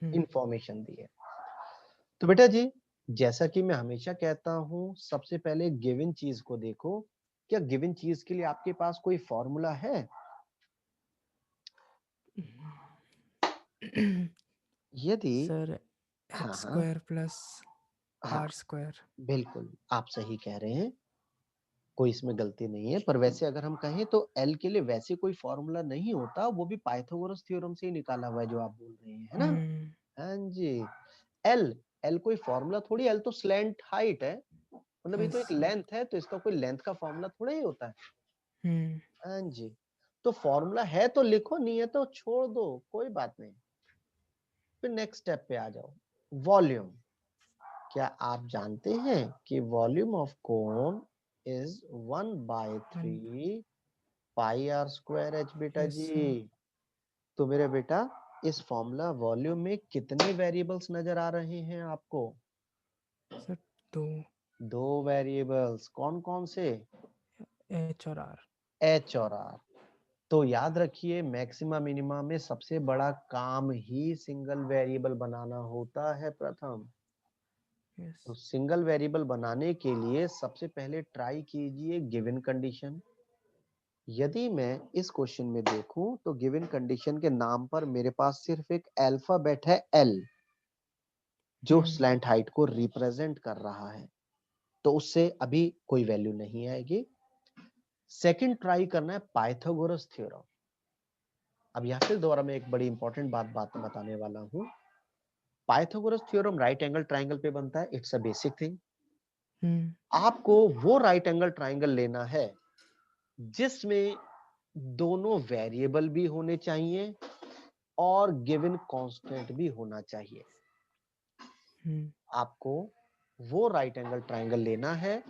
Speaker 1: इंफॉर्मेशन दी है। तो बेटा जी जैसा कि मैं हमेशा कहता हूं, सबसे पहले गिवन चीज को देखो। क्या गिवन चीज के लिए आपके पास कोई फॉर्मूला है? यदि
Speaker 2: सर
Speaker 1: हाँ
Speaker 2: एक्स
Speaker 1: हाँ
Speaker 2: स्क्वायर प्लस
Speaker 1: हाँ
Speaker 2: आर स्क्वायर।
Speaker 1: बिल्कुल आप सही कह रहे हैं, कोई इसमें गलती नहीं है। पर वैसे अगर हम कहें तो एल के लिए वैसे कोई फॉर्मूला नहीं होता, वो भी पाइथागोरस थ्योरम से ही निकाला हुआ है जो आप बोल रहे हैं, है ना। हाँ जी, एल एल कोई फॉर्मूला थोड़ी, एल तो स्लैंट हाइट है, मतलब ये तो एक
Speaker 2: यस
Speaker 1: लेंथ है, तो इसका कोई लेंथ का फॉर्मूला थोड़ा ही होता है। हाँ जी, तो फॉर्मूला है तो लिखो, नहीं है तो छोड़ दो, कोई बात नहीं। फिर नेक्स्ट स्टेप पे आ जाओ, वॉल्यूम। क्या आप जानते हैं कि volume of cone is 1/3 pi are square H बेटा
Speaker 2: यस
Speaker 1: जी।
Speaker 2: सर।
Speaker 1: तो मेरे बेटा इस फॉर्मूला वॉल्यूम में कितने वेरिएबल्स नजर आ रहे हैं आपको?
Speaker 2: सर दो,
Speaker 1: दो वेरिएबल्स, कौन कौन से?
Speaker 2: एच और आर।
Speaker 1: एच और आर। तो याद रखिए मैक्सिमा मिनिमा में सबसे बड़ा काम ही सिंगल वेरिएबल बनाना होता है प्रथम।
Speaker 2: यस
Speaker 1: तो सिंगल वेरिएबल बनाने के लिए सबसे पहले ट्राई कीजिए गिवन कंडीशन। यदि मैं इस क्वेश्चन में देखूं तो गिवन कंडीशन के नाम पर मेरे पास सिर्फ एक अल्फाबेट है एल, जो स्लैंट हाइट को रिप्रेजेंट कर रहा है, तो उससे अभी कोई वैल्यू नहीं आएगी। सेकंड ट्राई करना है पाइथागोरस थ्योरम। अब यहाँ फिर दोबारा मैं एक बड़ी इंपॉर्टेंट बात बताने वाला हूँ। Pythagoras theorem right angle triangle पे बनता है, इट्स अ बेसिक थिंग। आपको वो राइट एंगल ट्राइंगल लेना है जिसमें दोनों वेरिएबल भी होने चाहिए और गिवन कांस्टेंट भी होना चाहिए। आपको वो राइट एंगल ट्राइंगल लेना है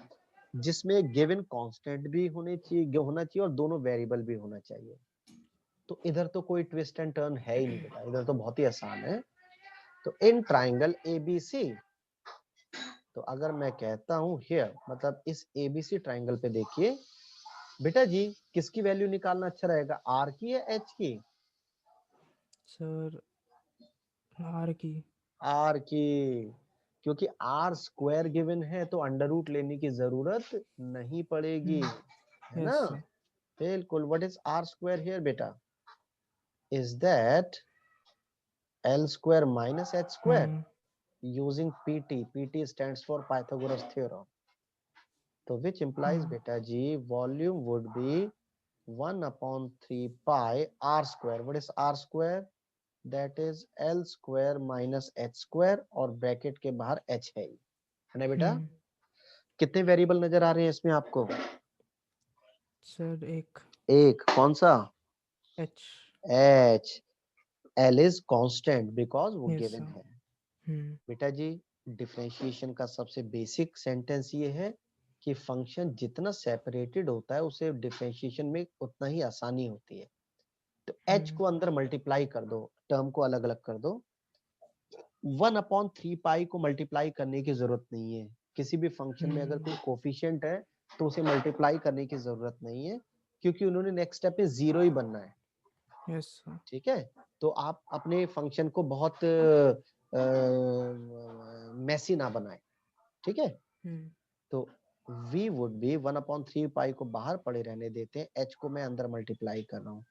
Speaker 1: जिसमें गिवन कांस्टेंट भी होना चाहिए और दोनों वेरिएबल भी होना चाहिए। तो इधर तो कोई ट्विस्ट एंड टर्न है ही नहीं बेटा, इधर तो बहुत ही आसान है। तो इन ट्राइंगल एबीसी, तो अगर मैं कहता हूं हियर, मतलब इस एबीसी ट्राइंगल पे देखिए बेटा जी, किसकी वैल्यू निकालना अच्छा रहेगा, आर की या एच की?
Speaker 2: सर आर की।
Speaker 1: आर की, क्योंकि आर स्क्वायर गिवन है तो अंडर रूट लेने की जरूरत नहीं पड़ेगी, है ना।
Speaker 2: Yes sir.
Speaker 1: बिल्कुल, what is R square here बेटा? Is that L square minus H square using pt stands for Pythagoras theorem, तो which implies beta g volume would be 1/3 pi r square. What is r square? That is l square minus h square, और bracket के बाहर h है ना बेटा। कितने variable नजर आ रहे हैं इसमें आपको?
Speaker 2: सर एक
Speaker 1: एक, कौन सा?
Speaker 2: H.
Speaker 1: h। l is constant because वो
Speaker 2: यस
Speaker 1: गिवन
Speaker 2: सर।
Speaker 1: है बेटा जी। डिफरेंशिएशन का सबसे बेसिक सेंटेंस ये है कि फंक्शन जितना सेपरेटेड होता है उसे डिफरेंशिएशन में उतना ही आसानी होती है। तो h को अंदर मल्टीप्लाई कर दो, टर्म को अलग अलग कर दो। 1/3 पाई को मल्टीप्लाई करने की जरूरत नहीं है। किसी भी फंक्शन में अगर कोई कोफिशिएंट है तो उसे मल्टीप्लाई करने की जरूरत नहीं है, क्योंकि उन्होंने नेक्स्ट स्टेप में जीरो ही बनना है।
Speaker 2: Yes sir.
Speaker 1: ठीक है, तो आप अपने फंक्शन को बहुत मैसी ना बनाए। ठीक है, तो v वुड बी 1/3 पाई को बाहर पड़े रहने देते हैं, h को मैं अंदर मल्टीप्लाई कर रहा हूँ।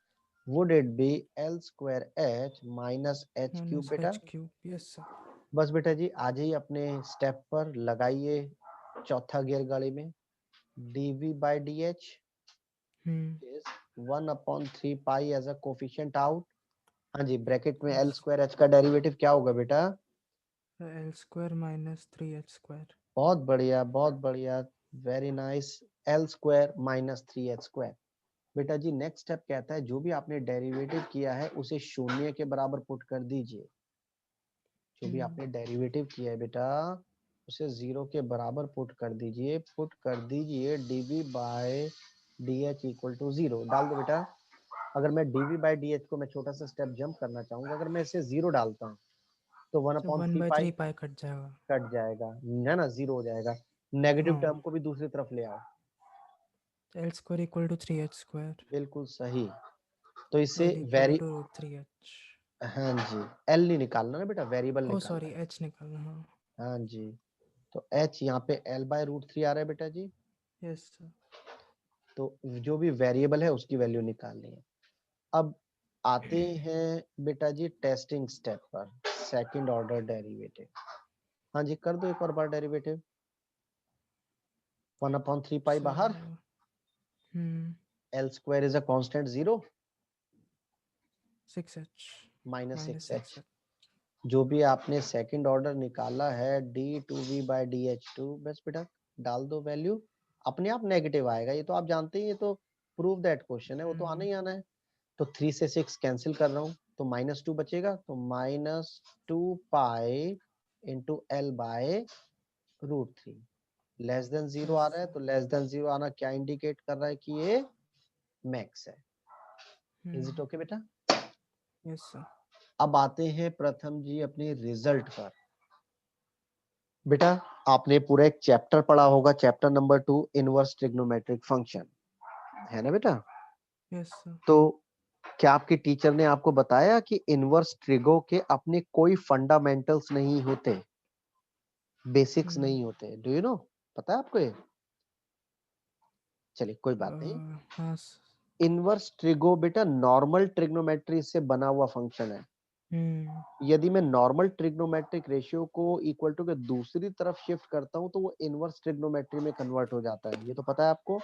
Speaker 1: Would it be l square h minus h cube बेटा?
Speaker 2: h cube, yes sir.
Speaker 1: बस बेटा जी आ जाइए अपने स्टेप पर, लगाइए चौथा गियर गाड़ी में। dv by D H is 1/3 pi as a coefficient out. हाँ जी, ब्रैकेट में l स्क्वायर h का डेरिवेटिव क्या होगा बेटा?
Speaker 2: l square minus 3h square.
Speaker 1: बहुत बढ़िया, बहुत बढ़िया, very nice. l square minus 3h square. बेटा जी नेक्स्ट स्टेप कहता है जो भी आपने डेरिवेटिव किया है उसे शून्य के बराबर पुट कर दीजिए। जो भी आपने डेरिवेटिव किया है बेटा उसे 0 के बराबर पुट कर दीजिए। पुट कर दीजिए dv by dh equal to 0 डाल दो बेटा। अगर मैं dv बाय dh को मैं छोटा सा स्टेप जंप करना चाहूंगा, अगर मैं इसे 0 डालता हूँ तो 1/3 पाई
Speaker 2: पाई कट जाएगा।
Speaker 1: कट जाएगा, है ना, 0 हो जाएगा। नेगेटिव टर्म को भी दूसरी तरफ ले आओ।
Speaker 2: l square equal to 3h square.
Speaker 1: बिल्कुल सही। तो इससे
Speaker 2: और इक्वल
Speaker 1: वेरी,
Speaker 2: टू 3h।
Speaker 1: हाँ जी, एल नहीं निकालना ना बेटा, वेरिएबल
Speaker 2: ओ
Speaker 1: निकालना
Speaker 2: सॉरी,
Speaker 1: है।
Speaker 2: h निकालना। हाँ
Speaker 1: हाँ जी, तो h यहाँ पे l/√3 आ रहा है बेटा जी।
Speaker 2: Yes sir.
Speaker 1: तो जो भी वेरिएबल है उसकी वैल्यू निकालनी है। अब आते हैं बेटा जी टेस्टिंग स्टेप पर, सेकंड ऑर्डर डेरिवेटिव। हाँ जी, कर दो एक और बार डेरिवेटिव। 1/3 पाई बाहर, l square is a constant 0
Speaker 2: 6h
Speaker 1: minus
Speaker 2: minus
Speaker 1: 6h।
Speaker 2: 6h।
Speaker 1: जो भी आपने सेकंड ऑर्डर निकाला है d2v बाई dh2, बस बेटा डाल दो वैल्यू, अपने आप नेगेटिव आएगा। ये तो आप जानते ही, ये तो प्रूव दैट क्वेश्चन है, वो तो आना ही आना है। तो 3 से 6 कैंसिल कर रहा हूँ तो -2 बचेगा, तो -2 pi into l by √3। Less than 0 आ रहा है, तो लेस देन 0 आना क्या इंडिकेट कर रहा है कि ये मैक्स है। इज इट ओके बेटा?
Speaker 2: Yes sir.
Speaker 1: अब आते हैं प्रथम जी अपने रिजल्ट पर। बेटा आपने पूरा एक चैप्टर पढ़ा होगा, chapter number 2, inverse trigonometric function, है ना बेटा?
Speaker 2: Yes sir.
Speaker 1: तो क्या आपके टीचर ने आपको बताया कि इनवर्स ट्रिगो के अपने कोई फंडामेंटल्स नहीं होते, बेसिक्स नहीं होते? डू यू नो, पता है आपको ये? चलिए कोई बात नहीं।
Speaker 2: हाँ।
Speaker 1: इनवर्स ट्रिगो बेटा नॉर्मल ट्रिग्नोमेट्री से बना हुआ फंक्शन है। यदि मैं नॉर्मल ट्रिग्नोमेट्रिक रेशियो को इक्वल टू के दूसरी तरफ शिफ्ट करता हूं तो वो इनवर्स ट्रिग्नोमेट्री में कन्वर्ट हो जाता है, ये तो पता है आपको?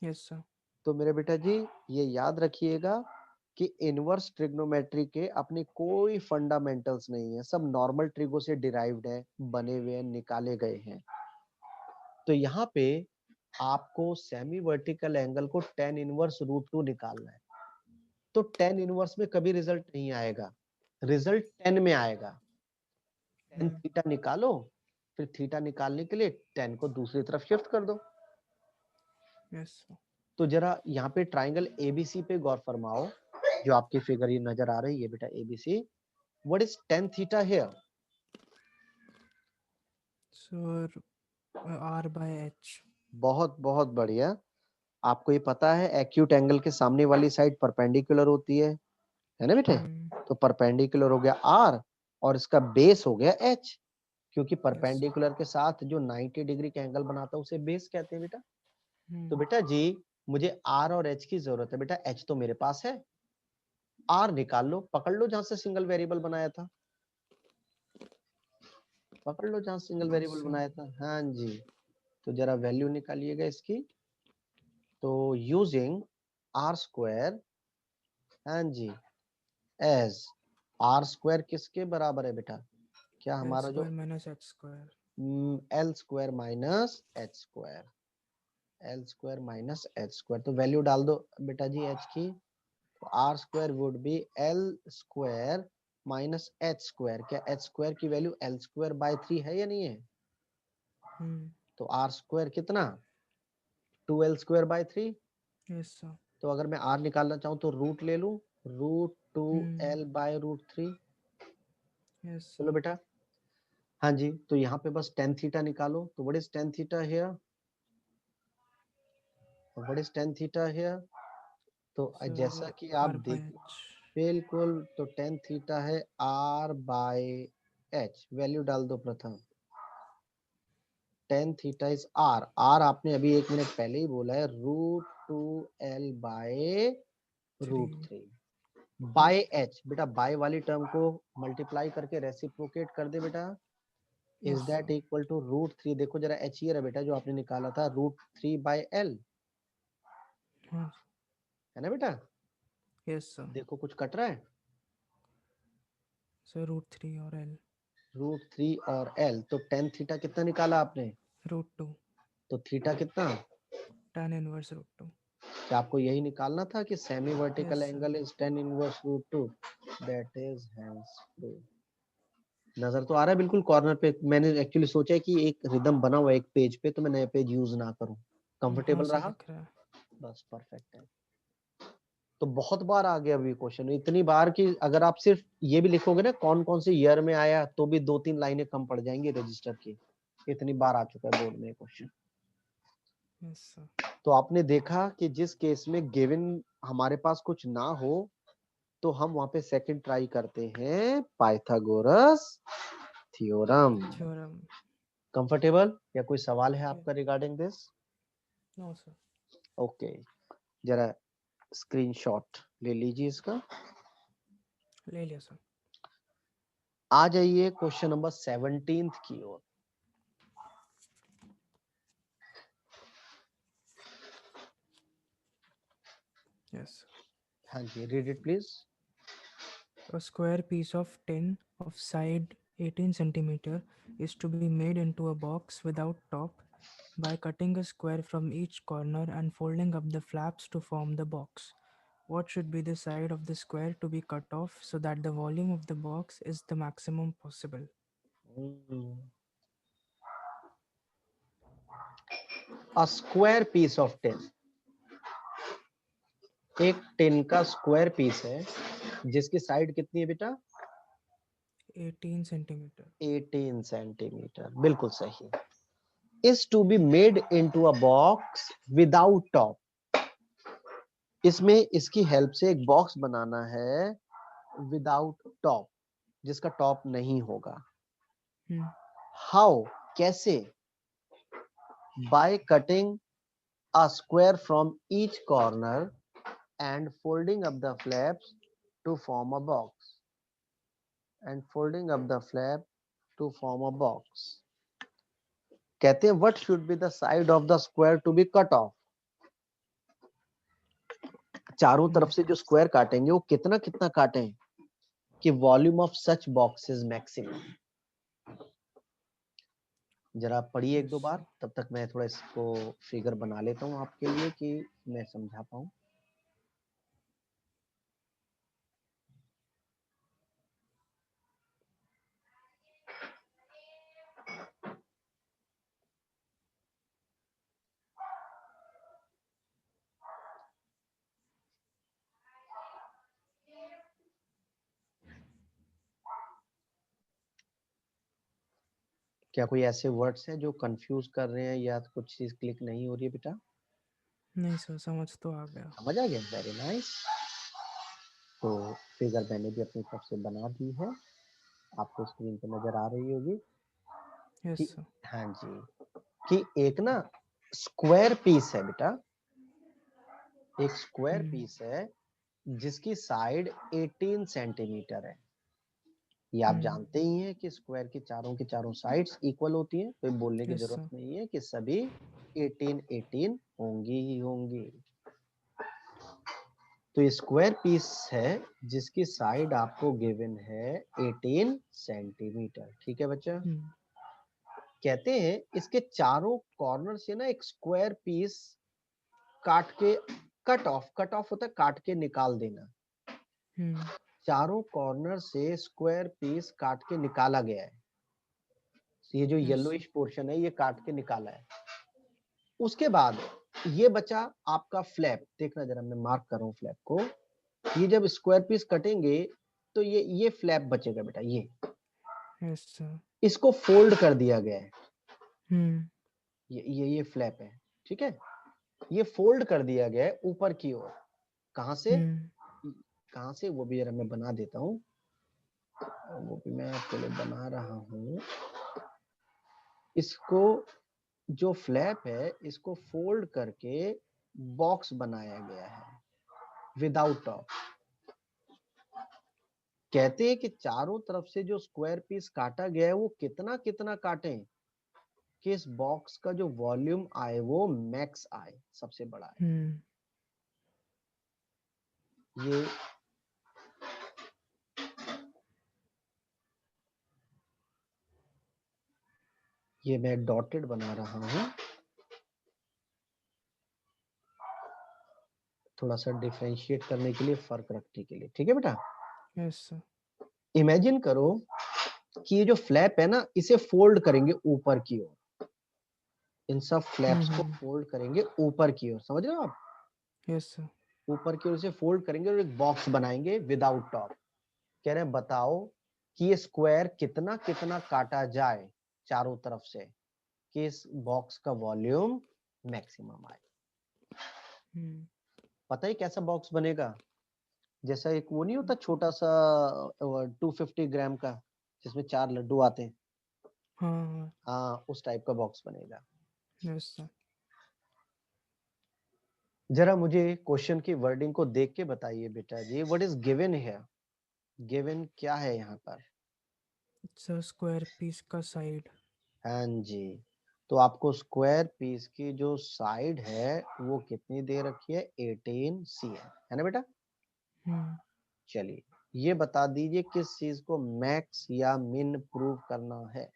Speaker 2: Yes sir.
Speaker 1: तो मेरे बेटा जी ये याद रखिएगा कि इनवर्स ट्रिग्नोमेट्री के अपने कोई फंडामेंटल्स नहीं है, सब नॉर्मल ट्रिगो से डिराइव्ड है, बने हुए हैं, निकाले गए हैं। तो यहाँ पे आपको सेमी वर्टिकल एंगल को tan इनवर्स √2 निकालना है। तो tan इनवर्स में कभी रिजल्ट नहीं आएगा, रिजल्ट tan में आएगा। tan थीटा निकालो, फिर थीटा निकालने के लिए tan को दूसरी तरफ शिफ्ट कर दो।
Speaker 2: यस।
Speaker 1: तो जरा यहाँ पे ट्राइंगल एबीसी पे गौर फरमाओ, जो आपकी फिगर ये नजर आ रही है बेटा ABC. What is tan theta here?
Speaker 2: Sir r/h।
Speaker 1: बहुत बहुत बढ़िया। आपको ये पता है एक्यूट एंगल के सामने वाली साइड परपेंडिकुलर होती है ना बेटे? तो परपेंडिकुलर हो गया r और इसका बेस हो गया h, क्योंकि परपेंडिकुलर के साथ जो 90 डिग्री का एंगल बनाता है उसे बेस कहते हैं बेटा। तो बेटा जी मुझे r और h की जरूरत है। बेटा h तो मेरे पास है, r निकाल लो, पकड़ लो जहां से सिंगल वेरिएबल बनाया था, पकड़ लो जहां सिंगल वेरिएबल बनाया था। हाँ जी, तो जरा वैल्यू निकालिएगा इसकी। तो यूजिंग आर स्क्वायर, हाँ जी, एज आर स्क्वायर किसके बराबर है बेटा? क्या हमारा जो
Speaker 2: minus h square.
Speaker 1: L square minus H square, L square minus H square. तो वैल्यू डाल दो बेटा जी एच की। तो r square would be L square minus H square, क्या एच स्क्वायर की वैल्यू एल स्क्वायर बाय 3 है या नहीं है? तो आर स्क्वायर कितना, 2l square by 3।
Speaker 2: Yes sir.
Speaker 1: तो अगर मैं आर निकालना चाहूँ तो रूट ले लूं, root 2l by root 3।
Speaker 2: Yes
Speaker 1: चलो
Speaker 2: सर।
Speaker 1: बेटा, हाँ जी, तो यहाँ पे बस टेन थीटा निकालो। तो what is tan theta here, what is tan theta here? तो जैसा कि आप
Speaker 2: आर बाय
Speaker 1: देख,
Speaker 2: एच।
Speaker 1: बिल्कुल, तो टेन थीटा है आर बाय एच। वैल्यू डाल दो प्रथम, tan theta is r, r आपने अभी 1 मिनट पहले ही बोला है root 2l by root 3 by H. बेटा बाय वाली टर्म को मल्टीप्लाई करके रेसिप्रोकेट कर दे बेटा, is
Speaker 2: yes
Speaker 1: that
Speaker 2: sir.
Speaker 1: Equal to root 3। देखो जरा एच ईयर है बेटा जो आपने निकाला था, रूट 3 बाय एल,
Speaker 2: हाँ
Speaker 1: है ना बेटा?
Speaker 2: Yes sir.
Speaker 1: देखो कुछ कट रहा है,
Speaker 2: सर रूट 3 और एल।
Speaker 1: रूट 3 और एल। तो टेन थीटा कितना निकाला आपने?
Speaker 2: रूट 2।
Speaker 1: तो थीटा कितना?
Speaker 2: tan inverse root 2।
Speaker 1: क्या आपको यही निकालना था कि semi vertical
Speaker 2: yes sir.
Speaker 1: Angle is tan inverse root 2? That is hence prove. नजर तो आ रहा है बिल्कुल कॉर्नर पे। मैंने एक्चुअली सोचा है कि एक रिदम बना हुआ है एक पेज पे, तो मैं नया पेज यूज ना करूं।
Speaker 2: हाँ
Speaker 1: कंफर्टेबल
Speaker 2: सर
Speaker 1: रहा?
Speaker 2: दिख रहा है।
Speaker 1: बस परफेक्ट है। तो बहुत बार आ गया अभी क्वेश्चन, इतनी बार कि अगर आप सिर्फ ये भी लिखोगे ना कौन कौन से ईयर में आया, तो भी 2-3 लाइनें कम पड़ जाएंगी रजिस्टर की। इतनी बार आ चुका है बोर्ड में क्वेश्चन।
Speaker 2: Yes sir.
Speaker 1: तो आपने देखा कि जिस केस में गिवन हमारे पास कुछ ना हो, तो हम वहां पे सेकंड ट्राई करते हैं पाइथागोरस थ्योरम।
Speaker 2: थ्योरम।
Speaker 1: कंफर्टेबल, या कोई सवाल है आपका regarding this?
Speaker 2: No sir.
Speaker 1: Okay, जरा स्क्रीनशॉट ले लीजिए इसका।
Speaker 2: ले लिया सर।
Speaker 1: आ जाइए क्वेश्चन नंबर 17 की ओर।
Speaker 2: यस।
Speaker 1: हाँ जी, read it please.
Speaker 2: A square piece of tin of side 18 centimeter is to be made into a box without top by cutting a square from each corner and folding up the flaps to form the box. What should be the side of the square to be cut off so that the volume of the box is the maximum possible?
Speaker 1: A square piece of tin, एक tin का square piece है जिसकी side कितनी है बेटा?
Speaker 2: 18 centimeter.
Speaker 1: 18 centimetre, बिल्कुल सही। Is to be made into a box without top, इसमें इसकी हेल्प से एक बॉक्स बनाना है विदाउट टॉप, जिसका टॉप नहीं होगा। हाउ, कैसे? By cutting a square from each corner and folding up the flaps to form a box, and folding up the flap to form a box. कहते हैं what should be the side of the square to be cut off? चारों तरफ से जो square काटेंगे वो कितना कितना काटें कि volume of such box is maximum. जरा पढ़िए एक दो बार, तब तक मैं थोड़ा इसको फिगर बना लेता हूँ आपके लिए कि मैं समझा पाऊं। क्या कोई ऐसे वर्ड्स हैं जो कंफ्यूज कर रहे हैं या कुछ चीज क्लिक नहीं हो रही है बेटा?
Speaker 2: नहीं सर, समझ तो आ गया।
Speaker 1: समझ आ गया, वेरी नाइस। तो फिगर मैंने भी अपनी तरफ से बना दी है, आपको स्क्रीन पे नजर आ रही होगी
Speaker 2: यस
Speaker 1: कि,
Speaker 2: सर।
Speaker 1: हाँ जी, कि एक ना स्क्वायर पीस है बेटा, एक स्क्वायर पीस है जिसकी साइड 18 सेंटीमीटर है। ये आप जानते ही हैं कि स्क्वायर की चारों साइड्स इक्वल होती हैं, तो बोलने की
Speaker 2: यस
Speaker 1: जरूरत
Speaker 2: सर।
Speaker 1: नहीं है कि सभी 18 होंगी ही होंगी। तो ये स्क्वायर पीस है जिसकी साइड आपको गिवन है 18 सेंटीमीटर। ठीक है बच्चा? कहते हैं इसके चारों कॉर्नर से ना एक स्क्वायर पीस काट के, कट ऑफ होता है काट के निकाल देना। चारों कॉर्नर से स्क्वायर पीस काट के निकाला गया है। ये जो
Speaker 2: Yes.
Speaker 1: येलोइश पोर्शन है ये काट के निकाला है। उसके बाद ये बचा आपका फ्लैप, देखना जरा मैं मार्क कर रहा हूँ फ्लैप को। ये जब स्क्वायर पीस कटेंगे तो ये फ्लैप बचेगा बेटा,
Speaker 2: Yes, sir.
Speaker 1: इसको फोल्ड कर दिया गया है।
Speaker 2: Hmm.
Speaker 1: ये फ्लैप है, ठीक है। ये फोल्ड कर दिया गया है ऊपर की ओर। कहां से
Speaker 2: Hmm.
Speaker 1: कहां से वो भी जरा मैं बना देता हूँ, वो भी मैं आपके लिए बना रहा हूँ। इसको जो फ्लैप है इसको फोल्ड करके बॉक्स बनाया गया है विदाउट टॉप। कहते हैं कि चारों तरफ से जो स्क्वायर पीस काटा गया है वो कितना कितना काटें कि इस बॉक्स का जो वॉल्यूम आए वो मैक्स आए, सबसे बड़ा आए।
Speaker 2: Hmm.
Speaker 1: ये मैं डॉटेड बना रहा हूं, थोड़ा सा डिफरेंशिएट करने के लिए, फर्क रखने के लिए, ठीक है बेटा।
Speaker 2: Yes, sir.
Speaker 1: इमेजिन करो कि ये जो फ्लैप है ना इसे फोल्ड करेंगे ऊपर की ओर, इन सब फ्लैप्स को
Speaker 2: Hmm.
Speaker 1: फोल्ड करेंगे ऊपर की ओर, समझ रहे हो आप।
Speaker 2: Yes, sir.
Speaker 1: ऊपर की ओर से फोल्ड करेंगे और एक बॉक्स बनाएंगे विदाउट टॉप। कह रहे हैं बताओ कि ये स्क्वायर कितना कितना काटा जाए चारों तरफ से कि इस बॉक्स का वॉल्यूम मैक्सिमम आए।
Speaker 2: Hmm.
Speaker 1: पता है कैसा बॉक्स बनेगा? जैसा एक वो नहीं होता छोटा सा 250 ग्राम का जिसमें 4 लड्डू आते हैं,
Speaker 2: हाँ.
Speaker 1: हाँ उस टाइप का बॉक्स बनेगा।
Speaker 2: Yes, sir.
Speaker 1: जरा मुझे क्वेश्चन की वर्डिंग को देख के बताइए बेटा जी, what is given here? Given क्या है यहाँ पर?
Speaker 2: It's a square piece का side.
Speaker 1: हाँ जी, तो आपको स्क्वायर पीस की जो साइड है वो कितनी दे रखी है? 18 cm, है ना बेटा।
Speaker 2: Hmm.
Speaker 1: चलिए ये बता दीजिए किस चीज को मैक्स या मिन प्रूव करना है?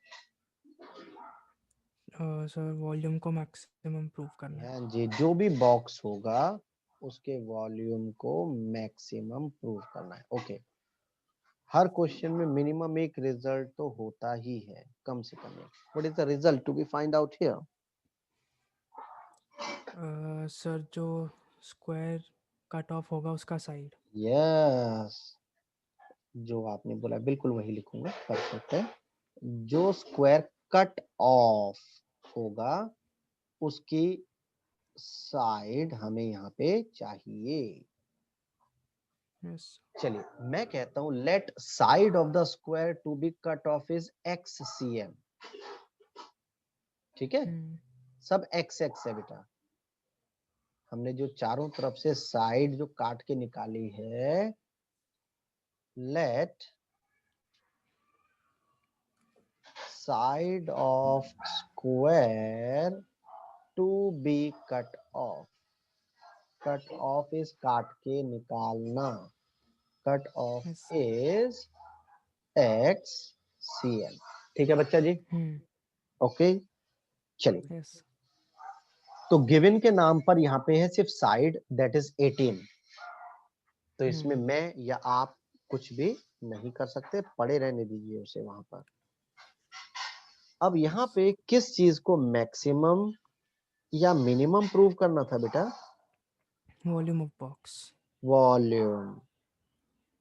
Speaker 2: सर वॉल्यूम को मैक्सिमम प्रूव करना है.
Speaker 1: हाँ जी, जो भी बॉक्स होगा उसके वॉल्यूम को मैक्सिमम प्रूव करना है। ओके, हर क्वेश्चन में मिनिमम एक रिजल्ट तो होता ही है, कम से कम एक। What is the result to be find out here?
Speaker 2: Sir जो स्क्वायर कट ऑफ होगा उसका साइड.
Speaker 1: यस, जो आपने बोला बिल्कुल वही लिखूंगा, परफेक्ट है। जो स्क्वायर कट ऑफ होगा उसकी साइड हमें यहाँ पे चाहिए।
Speaker 2: Yes.
Speaker 1: चलिए मैं कहता हूं let side of the square to be cut off is x c m, ठीक है।
Speaker 2: Hmm.
Speaker 1: सब एक्स एक्स है बेटा। हमने जो चारों तरफ से साइड जो काट के निकाली है, let side of square to be cut off. Cut off is काट के निकालना, cut off
Speaker 2: Yes.
Speaker 1: Is x c m, ठीक है बच्चा जी।
Speaker 2: Hmm.
Speaker 1: ओके चलिए,
Speaker 2: Yes.
Speaker 1: तो गिवन के नाम पर यहाँ पे है सिर्फ साइड, दैट इज 18। तो इसमें
Speaker 2: Hmm.
Speaker 1: मैं या आप कुछ भी नहीं कर सकते, पड़े रहने दीजिए उसे वहां पर। अब यहाँ
Speaker 2: Yes.
Speaker 1: पे किस चीज को मैक्सिमम या मिनिमम प्रूव करना था बेटा?
Speaker 2: Volume of box.
Speaker 1: वॉल्यूम।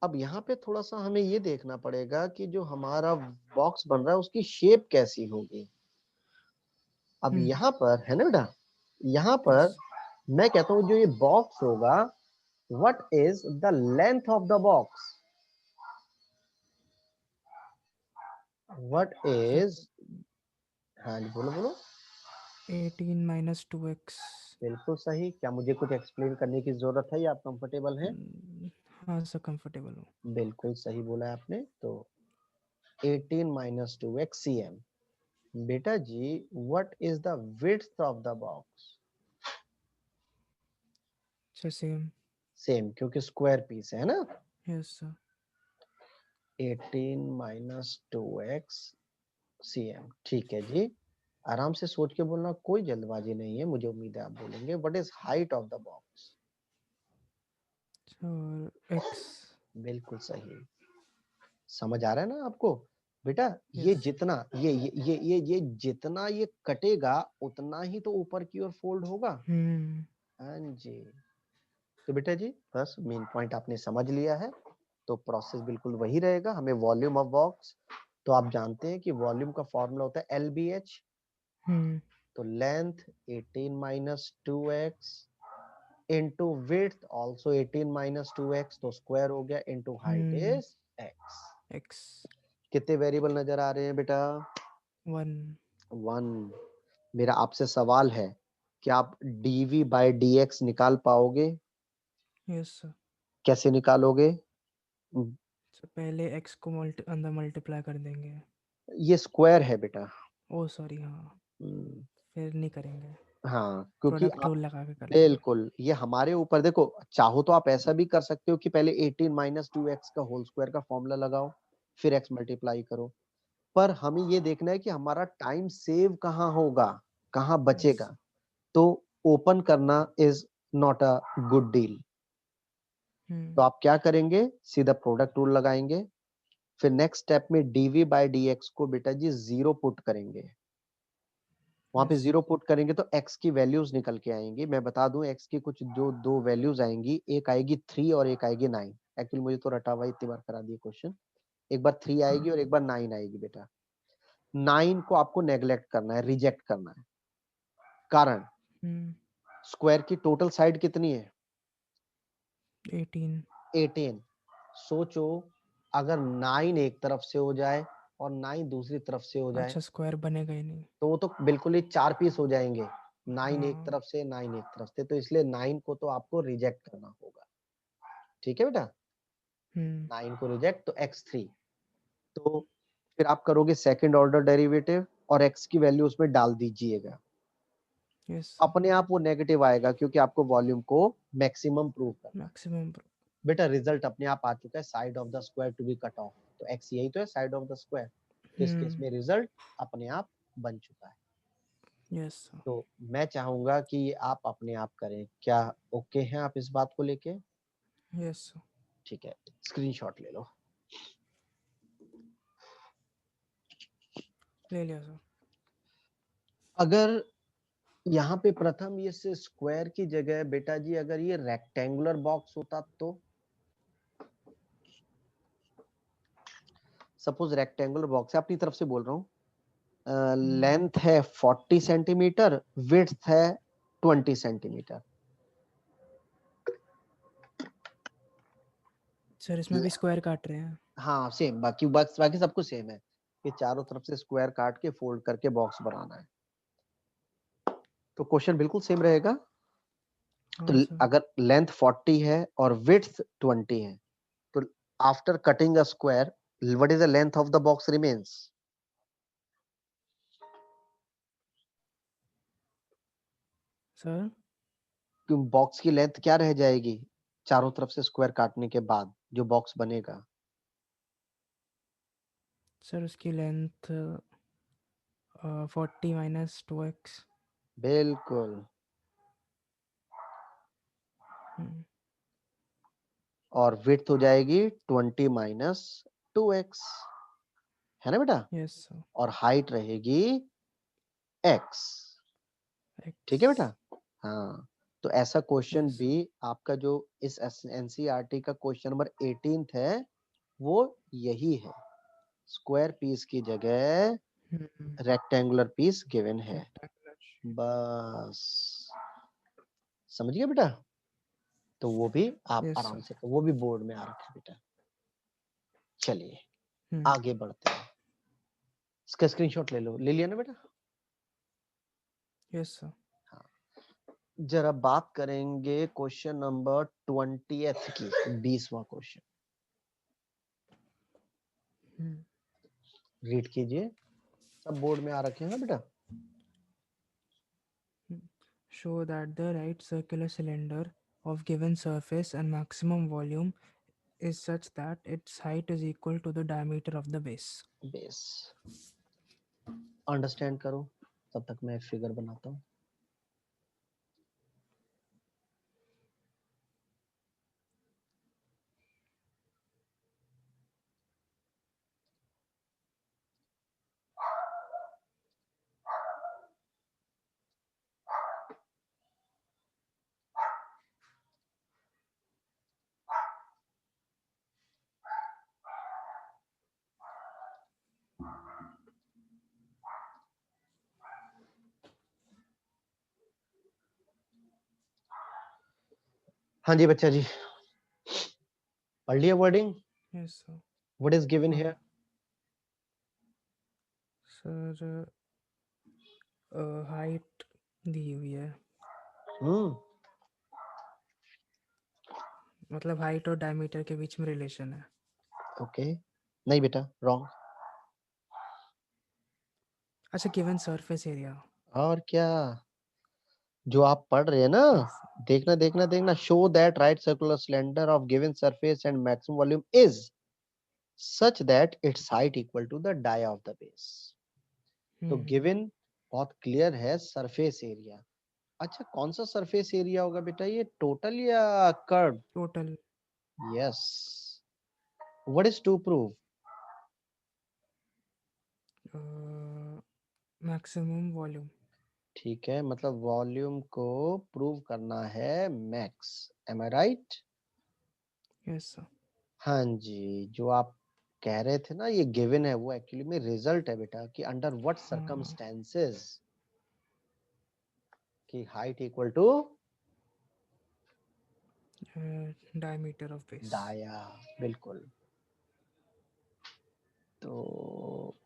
Speaker 1: अब यहाँ पे थोड़ा सा हमें ये देखना पड़ेगा कि जो हमारा बॉक्स बन रहा है उसकी शेप कैसी होगी। अब
Speaker 2: Hmm.
Speaker 1: यहाँ पर है ना बेटा, यहाँ पर
Speaker 2: Yes.
Speaker 1: मैं कहता हूँ जो ये बॉक्स होगा, what is the length of the box? What
Speaker 2: Sir
Speaker 1: is, हाँ जी बोलो बोलो।
Speaker 2: 18 minus 2x.
Speaker 1: बिल्कुल सही। क्या मुझे कुछ एक्सप्लेन करने की जरूरत है या आप कंफर्टेबल हैं?
Speaker 2: हाँ सर कंफर्टेबल हूँ.
Speaker 1: बिल्कुल सही बोला है आपने। तो 18 माइनस 2x cm। बेटा जी what is the width of the box?
Speaker 2: Sir same.
Speaker 1: Same, क्योंकि स्क्वायर पीस है ना।
Speaker 2: Yes sir.
Speaker 1: 18 minus 2x cm, ठीक है जी। आराम से सोच के बोलना, कोई जल्दबाजी नहीं है, मुझे उम्मीद है आप बोलेंगे। What is height of the box?
Speaker 2: और x.
Speaker 1: बिल्कुल सही। समझ आ रहा है ना आपको बेटा? ये
Speaker 2: Yes.
Speaker 1: जितना ये जितना ये कटेगा उतना ही तो ऊपर की ओर फोल्ड होगा। हाँ जी। तो बेटा जी बस मेन पॉइंट आपने समझ लिया है, तो प्रोसेस बिल्कुल वही रहेगा। हमें वॉल्यूम ऑफ बॉक्स, तो आप जानते हैं कि वॉल्यूम का फॉर्मूला होता है LBH। तो length 18 minus 2x into width also 18 minus 2x, तो स्क्वायर हो गया, into height is x।
Speaker 2: X.
Speaker 1: कितने वेरिएबल नजर आ रहे हैं बेटा?
Speaker 2: 1.
Speaker 1: 1। मेरा आपसे सवाल है कि आप dv बाय dx निकाल पाओगे?
Speaker 2: Yes sir.
Speaker 1: कैसे निकालोगे?
Speaker 2: So पहले x को अंदर मल्टीप्लाई कर देंगे।
Speaker 1: ये स्क्वायर है बेटा।
Speaker 2: ओ सॉरी, हाँ
Speaker 1: हम्म,
Speaker 2: फिर नहीं करेंगे,
Speaker 1: हाँ क्योंकि
Speaker 2: प्रोडक्ट
Speaker 1: आप
Speaker 2: रूल लगा के कर लेंगे।
Speaker 1: बिल्कुल ये हमारे ऊपर, देखो चाहो तो आप ऐसा भी कर सकते हो कि पहले 18 माइनस 2x का होल स्क्वायर का फॉर्मूला लगाओ, फिर x मल्टीप्लाई करो। पर हमें ये देखना है कि हमारा टाइम सेव कहाँ होगा, कहाँ
Speaker 2: Yes.
Speaker 1: बचेगा। तो ओपन करना is not a good deal. तो आप क्या करेंगे, सीधा प्रोडक्ट रूल लगाएंगे, फिर नेक्स्ट स्टेप में dv बाय dx को बेटा जी 0 पुट करेंगे। वहां पे
Speaker 2: Yes.
Speaker 1: 0 पुट करेंगे तो x की वैल्यूज निकल के आएंगी। मैं बता दूं x की कुछ जो दो वैल्यूज आएंगी, एक आएगी 3 और एक आएगी 9। एक्चुअली मुझे तो रटा हुआ इतनी बार करा दिया क्वेश्चन। एक बार 3 आएगी और एक बार 9 आएगी बेटा। 9 को आपको नेग्लेक्ट करना है, रिजेक्ट करना है। कारण स्क्वायर की टोटल साइड कितनी है?
Speaker 2: 18.
Speaker 1: 18। सोचो अगर 9 एक तरफ से हो जाए और 9 दूसरी तरफ से हो जाए
Speaker 2: अच्छा, स्क्वायर बनेगा ही नहीं।
Speaker 1: तो वो तो बिल्कुल ही 4 पीस हो जाएंगे। 9 एक
Speaker 2: हाँ।
Speaker 1: तरफ से, 9 एक तरफ से, तो इसलिए 9 को तो आपको रिजेक्ट करना होगा। ठीक है बेटा? 9 को रिजेक्ट, तो x3। तो फिर आप करोगे सेकंड ऑर्डर डेरिवेटिव और x की वैल्यू उसमें डाल दीजिएगा।
Speaker 2: यस
Speaker 1: अपने आप वो नेगेटिव आएगा क्योंकि आपको वॉल्यूम को मैक्सिमम प्रूव करना है।
Speaker 2: मैक्सिमम।
Speaker 1: बेटा रिजल्ट अपने आप आ चुका है, side of the square to be cut off. तो x यही तो है, साइड ऑफ द स्क्वायर। तो इस केस में रिजल्ट अपने आप बन चुका है।
Speaker 2: यस
Speaker 1: तो मैं चाहूंगा कि आप अपने आप करें। क्या ओके हैं आप इस बात को लेके?
Speaker 2: यस
Speaker 1: ठीक है, स्क्रीनशॉट ले लो।
Speaker 2: ले लिया सर।
Speaker 1: अगर यहाँ पे प्रथम ये से स्क्वायर की जगह बेटा जी अगर ये रेक्टेंगुलर बॉक्स होता तो, सपोज रेक्टेंगुलर बॉक्स है, अपनी तरफ से बोल रहा हूँ, लेंथ है 40 सेंटीमीटर, विड्थ है 20 सेंटीमीटर।
Speaker 2: सर इसमें भी स्क्वायर काट रहे हैं।
Speaker 1: हाँ सेम, बाकी सब कुछ सेम है कि चारों तरफ से स्क्वायर काट के फोल्ड करके बॉक्स बनाना है। तो क्वेश्चन बिल्कुल सेम रहेगा। तो
Speaker 2: हाँ सर।
Speaker 1: अगर लेंथ 40 है और विड्थ 20 है, तो after cutting a square what is the length of the box remains?
Speaker 2: Sir
Speaker 1: box की लेंथ क्या रह जाएगी चारों तरफ से स्क्वायर काटने के बाद जो बॉक्स बनेगा?
Speaker 2: सर उसकी लेंथ 40 माइनस 2x।
Speaker 1: बिल्कुल। और विड्थ हो जाएगी 20 माइनस 2x, है ना बेटा?
Speaker 2: Yes sir.
Speaker 1: और हाइट रहेगी x। ठीक है बेटा?
Speaker 2: x।
Speaker 1: हाँ। तो ऐसा क्वेश्चन
Speaker 2: यस
Speaker 1: भी आपका जो इस एनसीईआरटी का क्वेश्चन नंबर 18 है वो यही है। स्क्वायर पीस की जगह रेक्टेंगुलर पीस गिवन है।
Speaker 2: रेक्टेंगुलर।
Speaker 1: बस समझ गया बेटा? तो वो भी आप
Speaker 2: यस
Speaker 1: आराम
Speaker 2: सर।
Speaker 1: से, वो भी बोर्ड में आ रखा है बेटा। चलिए आगे बढ़ते हैं। इसका स्क्रीनशॉट ले लो, ले लिया ना बेटा?
Speaker 2: Yes sir.
Speaker 1: हाँ। जरा बात करेंगे क्वेश्चन नंबर 20th की, 20वां क्वेश्चन। रीड कीजिए, सब बोर्ड में आ रखे हैं ना बेटा?
Speaker 2: Show that the right circular cylinder of given surface and maximum volume is such that its height is equal to the diameter of the base.
Speaker 1: Base understand करो, तब तक मैं फिगर बनाता हूँ। हाँ जी बच्चा जी, पढ़ लिया wording?
Speaker 2: Yes sir.
Speaker 1: What is given
Speaker 2: हाँ
Speaker 1: हियर?
Speaker 2: सर, हाइट दी हुई है,
Speaker 1: हम्म
Speaker 2: मतलब हाइट और डायमीटर के बीच में रिलेशन है।
Speaker 1: ओके, नहीं बेटा, रॉन्ग।
Speaker 2: अच्छा, गिवन सरफेस एरिया।
Speaker 1: और क्या, जो आप पढ़ रहे हैं ना,
Speaker 2: यस।
Speaker 1: देखना देखना देखना, show that right circular cylinder of given surface and maximum volume is such that its height equal to the dia of the base। तो गिवन बहुत क्लियर है, सरफेस एरिया। अच्छा, कौन सा सरफेस एरिया होगा बेटा, ये टोटल या curve?
Speaker 2: Total.
Speaker 1: Yes. What is to prove?
Speaker 2: Maximum volume.
Speaker 1: ठीक है, मतलब वॉल्यूम को प्रूव करना है max, am I right?
Speaker 2: Yes sir.
Speaker 1: हाँ जी, जो आप कह रहे थे ना ये गिवन है, वो एक्चुअली में रिजल्ट है बेटा, कि अंडर व्हाट
Speaker 2: हाँ,
Speaker 1: सर्कमस्टेंसेस की height equal to
Speaker 2: diameter of base.
Speaker 1: दाया। बिल्कुल। तो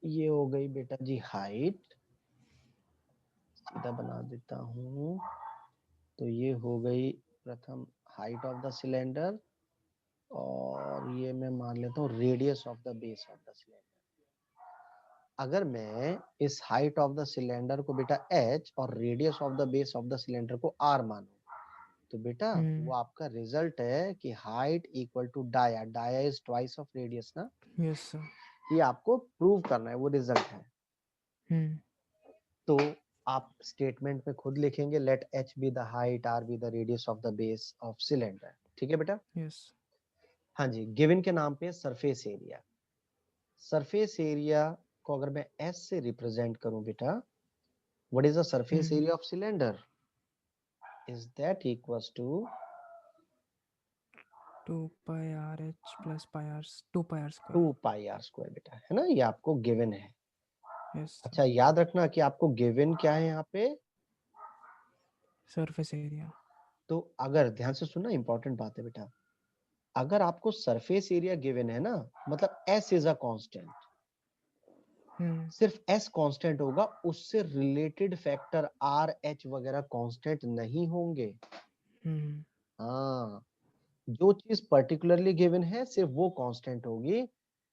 Speaker 1: ये हो गई बेटा जी हाइट, सीधा बना देता हूँ। तो ये हो गई प्रथम हाइट ऑफ द सिलेंडर, और ये मैं मान लेता हूँ radius of the base of the cylinder. अगर मैं इस हाइट ऑफ द सिलेंडर को बेटा h और radius of the base of the cylinder को r मानूं, तो बेटा वो आपका रिजल्ट है कि height equal to dia, dia is twice of radius ना।
Speaker 2: Yes sir.
Speaker 1: ये आपको प्रूव करना है, वो रिजल्ट है। तो आप स्टेटमेंट में खुद लिखेंगे, let h be the height, r be the radius of the base of cylinder. ठीक है बेटा?
Speaker 2: यस।
Speaker 1: हाँ जी, गिवन के नाम पे सरफेस एरिया। सरफेस एरिया को अगर मैं s से रिप्रेजेंट करूं बेटा, what is the surface area of cylinder? Is that equals to
Speaker 2: 2 pi are h plus pi r, 2 pi r
Speaker 1: 2
Speaker 2: square.
Speaker 1: Pi are square बेटा, है ना, ये आपको गिवन है।
Speaker 2: Yes sir.
Speaker 1: अच्छा, याद रखना कि आपको गिवन क्या है यहाँ पे।
Speaker 2: Surface area.
Speaker 1: तो अगर ध्यान से सुनना, इंपॉर्टेंट बात है बेटा, अगर आपको सरफेस एरिया गिवन है ना, मतलब s इज अ कांस्टेंट, सिर्फ s कांस्टेंट होगा, उससे रिलेटेड फैक्टर r h वगैरह कांस्टेंट नहीं होंगे। हाँ, जो चीज पर्टिकुलरली गिवन है सिर्फ वो कांस्टेंट होगी,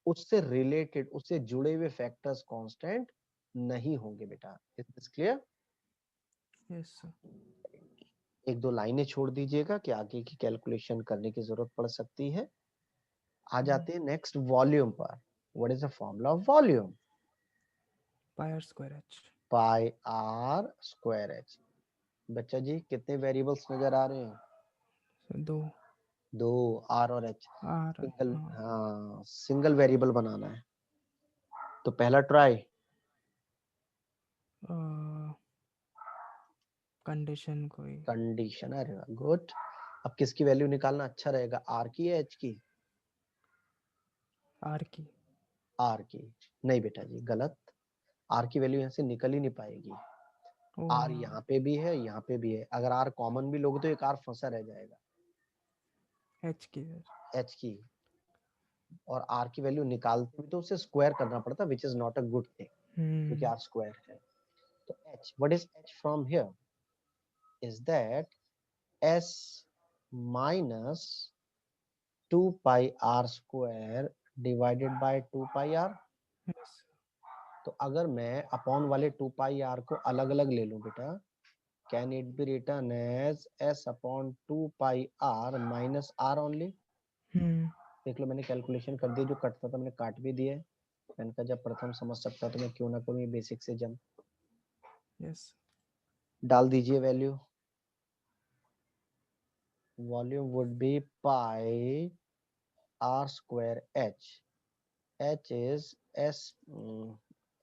Speaker 1: उससे रिलेटेड, उससे जुड़े हुए फैक्टर्स कांस्टेंट नहीं होंगे बेटा। Is this clear?
Speaker 2: Yes sir.
Speaker 1: एक दो लाइनें छोड़ दीजिएगा कि आगे की कैलकुलेशन करने की जरूरत पड़ सकती है। आ जाते हैं नेक्स्ट वॉल्यूम पर। What is the formula of volume?
Speaker 2: Pi are square h.
Speaker 1: Pi are square h. बच्चा जी, कितने वेरिएबल्स नजर आ रहे हैं?
Speaker 2: दो।
Speaker 1: दो, आर और एच।
Speaker 2: आर।
Speaker 1: सिंगल,
Speaker 2: हाँ।
Speaker 1: हाँ सिंगल वेरिएबल बनाना है। तो पहला ट्राई,
Speaker 2: कंडीशन कोई।
Speaker 1: कंडीशन। अरे गुड। अब किसकी वैल्यू निकालना अच्छा रहेगा, आर की या एच की?
Speaker 2: आर की।
Speaker 1: आर की। नहीं बेटा जी, गलत। आर की वैल्यू यहाँ से निकल ही नहीं पाएगी।
Speaker 2: ओ
Speaker 1: आर
Speaker 2: हाँ।
Speaker 1: यहाँ पे भी है, यहाँ पे भी है, अगर आर कॉमन भी लोगे तो एक आर फंसा रह जाएगा
Speaker 2: एच की।
Speaker 1: एच की। और आर की वैल्यू निकालते भी तो उसे स्क्वायर करना पड़ता, which is not a good thing, क्योंकि आर स्क्वायर है। तो h, what is h from here? Is that s minus 2 pi are square divided by 2 pi r.
Speaker 2: Yes.
Speaker 1: तो अगर मैं अपॉन वाले 2 पाई आर को अलग अलग ले लूं बेटा, can it be written as s upon 2 pi r minus r only? देख लो, मैंने कैलकुलेशन कर दी, जो कटता था मैंने काट भी दिया है। मैंने कहा जब प्रथम समझ सकता तो मैं क्यों ना करूं, ये बेसिक से जम।
Speaker 2: यस।
Speaker 1: डाल दीजिए value. Volume would be pi are square h. H is s,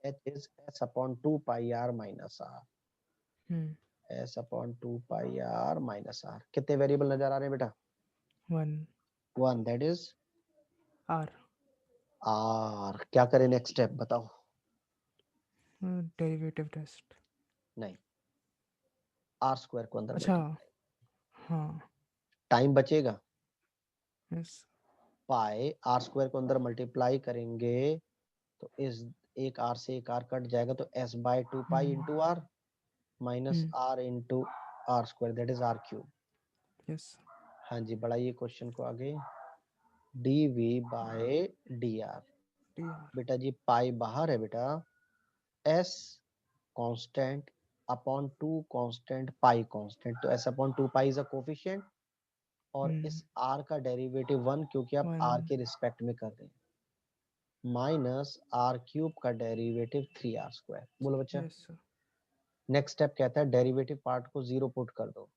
Speaker 1: h is s upon 2 pi r minus r. S upon 2 pi r minus r. कितने वेरिएबल नजर आ रहे हैं बेटा?
Speaker 2: 1
Speaker 1: one, that is
Speaker 2: r.
Speaker 1: R. क्या करें next step बताओ?
Speaker 2: Derivative test.
Speaker 1: नहीं, आर स्क्वायर को अंदर
Speaker 2: अच्छा,
Speaker 1: मल्टीप्लाई।
Speaker 2: हाँ,
Speaker 1: टाइम बचेगा।
Speaker 2: यस।
Speaker 1: पाई आर स्क्वायर को अंदर मल्टीप्लाई करेंगे तो इस एक आर से एक आर कट जाएगा, तो S by 2 pi into R minus R into R square, that is R cube.
Speaker 2: Yes.
Speaker 1: हाँ जी, बढ़ाइए क्वेश्चन को आगे। D V by D R. बेटा जी पाई बाहर है बेटा, S constant upon 2 constant pi constant, तो S upon 2 pi is a coefficient, और इस आर का डेरिवेटिव 1 क्योंकि आप आर के रिस्पेक्ट में कर रहे हैं, माइनस आर क्यूब का डेरिवेटिव 3 आर स्क्वायर। बोलो बच्चा।
Speaker 2: Yes sir.
Speaker 1: नेक्स्ट स्टेप कहता है डेरिवेटिव पार्ट को 0 पुट कर दो।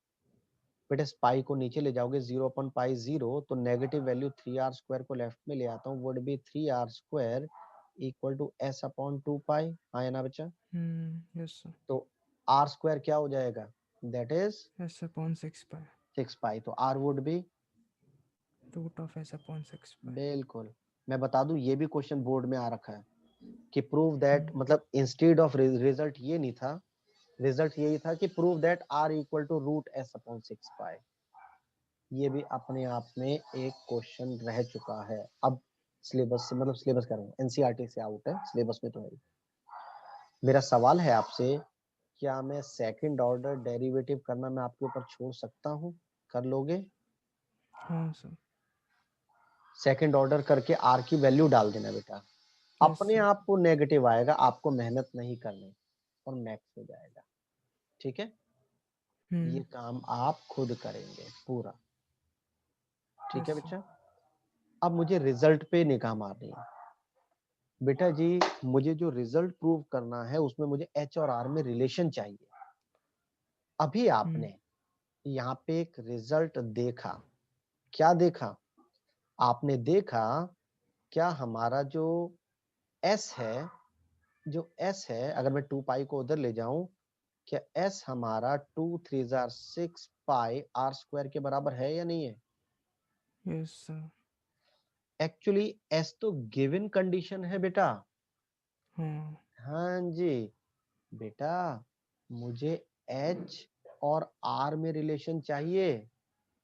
Speaker 1: बेटा इस पाई को नीचे ले जाओगे, 0 अपॉन पाई 0, तो नेगेटिव वैल्यू 3 आर स्क्वायर को लेफ्ट में ले आता हूँ, would be 3 r square equal to s upon 2 pi. हाँ या ना बच्चा?
Speaker 2: Yes sir.
Speaker 1: तो आर स्क्वायर क्या हो जाएगा, that is
Speaker 2: s upon 6 pi.
Speaker 1: 6 pi, तो r would be
Speaker 2: root of s upon 6 pi.
Speaker 1: बिल्कुल। मैं बता दूं ये भी क्वेश्चन बोर्ड में आ रखा है कि प्रूव दैट, मतलब इंस्टेड ऑफ रिजल्ट ये नहीं था, रिजल्ट यही था कि prove that r equal to root s upon 6 pi. ये भी अपने आप में एक क्वेश्चन रह चुका है। अब सिलेबस से, मतलब सिलेबस कर रहा हूँ, एनसीईआरटी से आउट है, सिलेबस में तो है। मेरा सवाल है आपसे, क्या मैं सेकंड ऑर्डर डेरिवेटिव करना मैं आपके ऊपर छोड़ सकता हूँ? कर लोगे?
Speaker 2: हाँ सर।
Speaker 1: सेकंड ऑर्डर करके आर की वैल्यू डाल देना बेटा, अपने आप को नेगेटिव आएगा, आपको मेहनत नहीं करनी और मैक्स हो जाएगा। ठीक है, ये काम आप खुद करेंगे पूरा। ठीक है बच्चा। अब मुझे रिजल्ट पे निगाह मारनी है। बेटा जी मुझे जो रिजल्ट प्रूव करना है उसमें मुझे एच और आर में रिलेशन चाहिए। अभी आपने यहाँ पे एक रिजल्ट देखा, क्या देखा आपने? देखा क्या हमारा जो एस है, जो एस है, अगर मैं 2 पाई को उधर ले जाऊं, क्या एस हमारा 2 3 6 पाई आर स्क्वायर के बराबर है या नहीं है?
Speaker 2: Yes sir.
Speaker 1: एक्चुअली एस तो गिवन कंडीशन है बेटा। हाँ जी बेटा, मुझे एच और आर में रिलेशन चाहिए,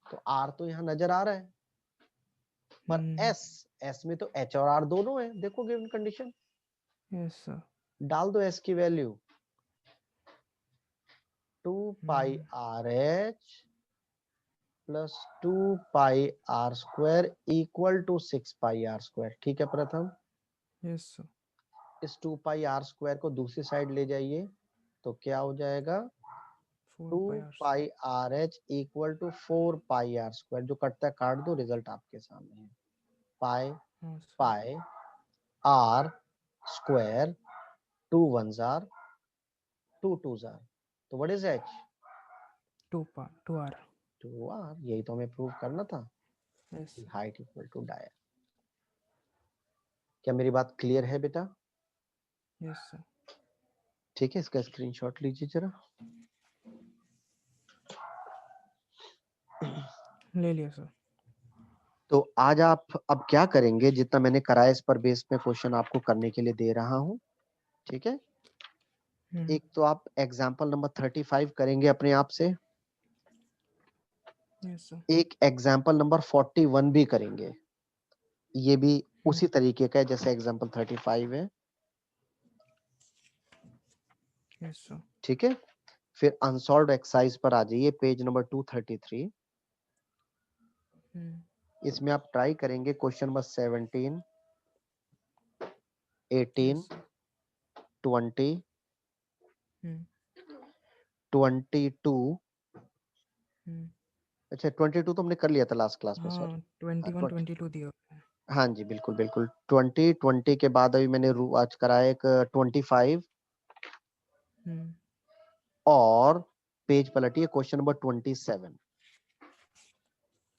Speaker 1: तो आर तो यहाँ नजर आ रहा है, पर एस, एस में तो एच और आर दोनों है, देखो गिवन कंडीशन।
Speaker 2: Yes sir.
Speaker 1: डाल दो एस की value 2 pi are h plus 2 pi are square equal to 6 pi are square. ठीक है प्रथम,
Speaker 2: यस सर।
Speaker 1: इस 2 पाई आर स्क्वायर को दूसरी साइड ले जाइए, तो क्या हो जाएगा? 2 pi are H equal to 4 pi are square, जो कटता है काट दो, रिजल्ट आपके सामने है। Pi pi are square, 2 1s R, 2 2s R, तो what is H?
Speaker 2: 2 R.
Speaker 1: 2 R, यही तो हमें प्रूव करना था।
Speaker 2: Yes.
Speaker 1: Height equal to dia. क्या मेरी बात क्लियर है बेटा?
Speaker 2: Yes sir.
Speaker 1: ठीक है, इसका स्क्रीनशॉट लीजिए जरा।
Speaker 2: ले लिया सर।
Speaker 1: तो आज आप अब क्या करेंगे, जितना मैंने कराया इस पर बेस में क्वेश्चन आपको करने के लिए दे रहा हूं। ठीक है, एक तो आप एग्जाम्पल नंबर 35 करेंगे अपने आप से,
Speaker 2: यस सर।
Speaker 1: एक एग्जाम्पल नंबर 41 भी करेंगे, ये भी उसी तरीके का है जैसे एग्जाम्पल 35 है।
Speaker 2: Yes sir.
Speaker 1: ठीक है, फिर अनसॉल्व्ड एक्सरसाइज पर आ जाइए, पेज नंबर 233। इसमें आप ट्राई करेंगे क्वेश्चन नंबर 17, 18, 20, 22। अच्छा 22 तो हमने कर लिया था लास्ट क्लास में, सॉरी।
Speaker 2: 21 22 दिया।
Speaker 1: हाँ जी बिल्कुल बिल्कुल, 20 के बाद अभी मैंने आज कराया एक 25, और पेज पलटिए क्वेश्चन नंबर 27।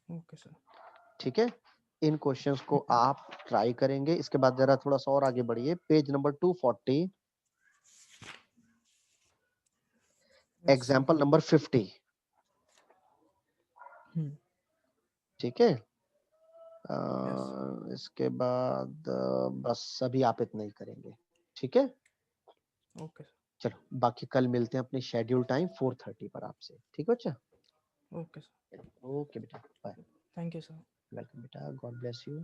Speaker 2: Okay sir.
Speaker 1: ठीक है, इन क्वेश्चंस को आप ट्राई करेंगे। इसके बाद जरा थोड़ा सा और आगे बढ़िए, पेज नंबर 240, एग्जाम्पल नंबर 50। ठीक है, इसके बाद बस अभी आप इतना ही करेंगे। ठीक है,
Speaker 2: ओके सर।
Speaker 1: चलो बाकी कल मिलते हैं अपने शेड्यूल टाइम 4:30 पर आपसे। ठीक है अच्छा,
Speaker 2: Okay, sir.
Speaker 1: ओके बेटा, bye.
Speaker 2: Thank you, sir.
Speaker 1: Welcome बेटा, गॉड ब्लेस यू।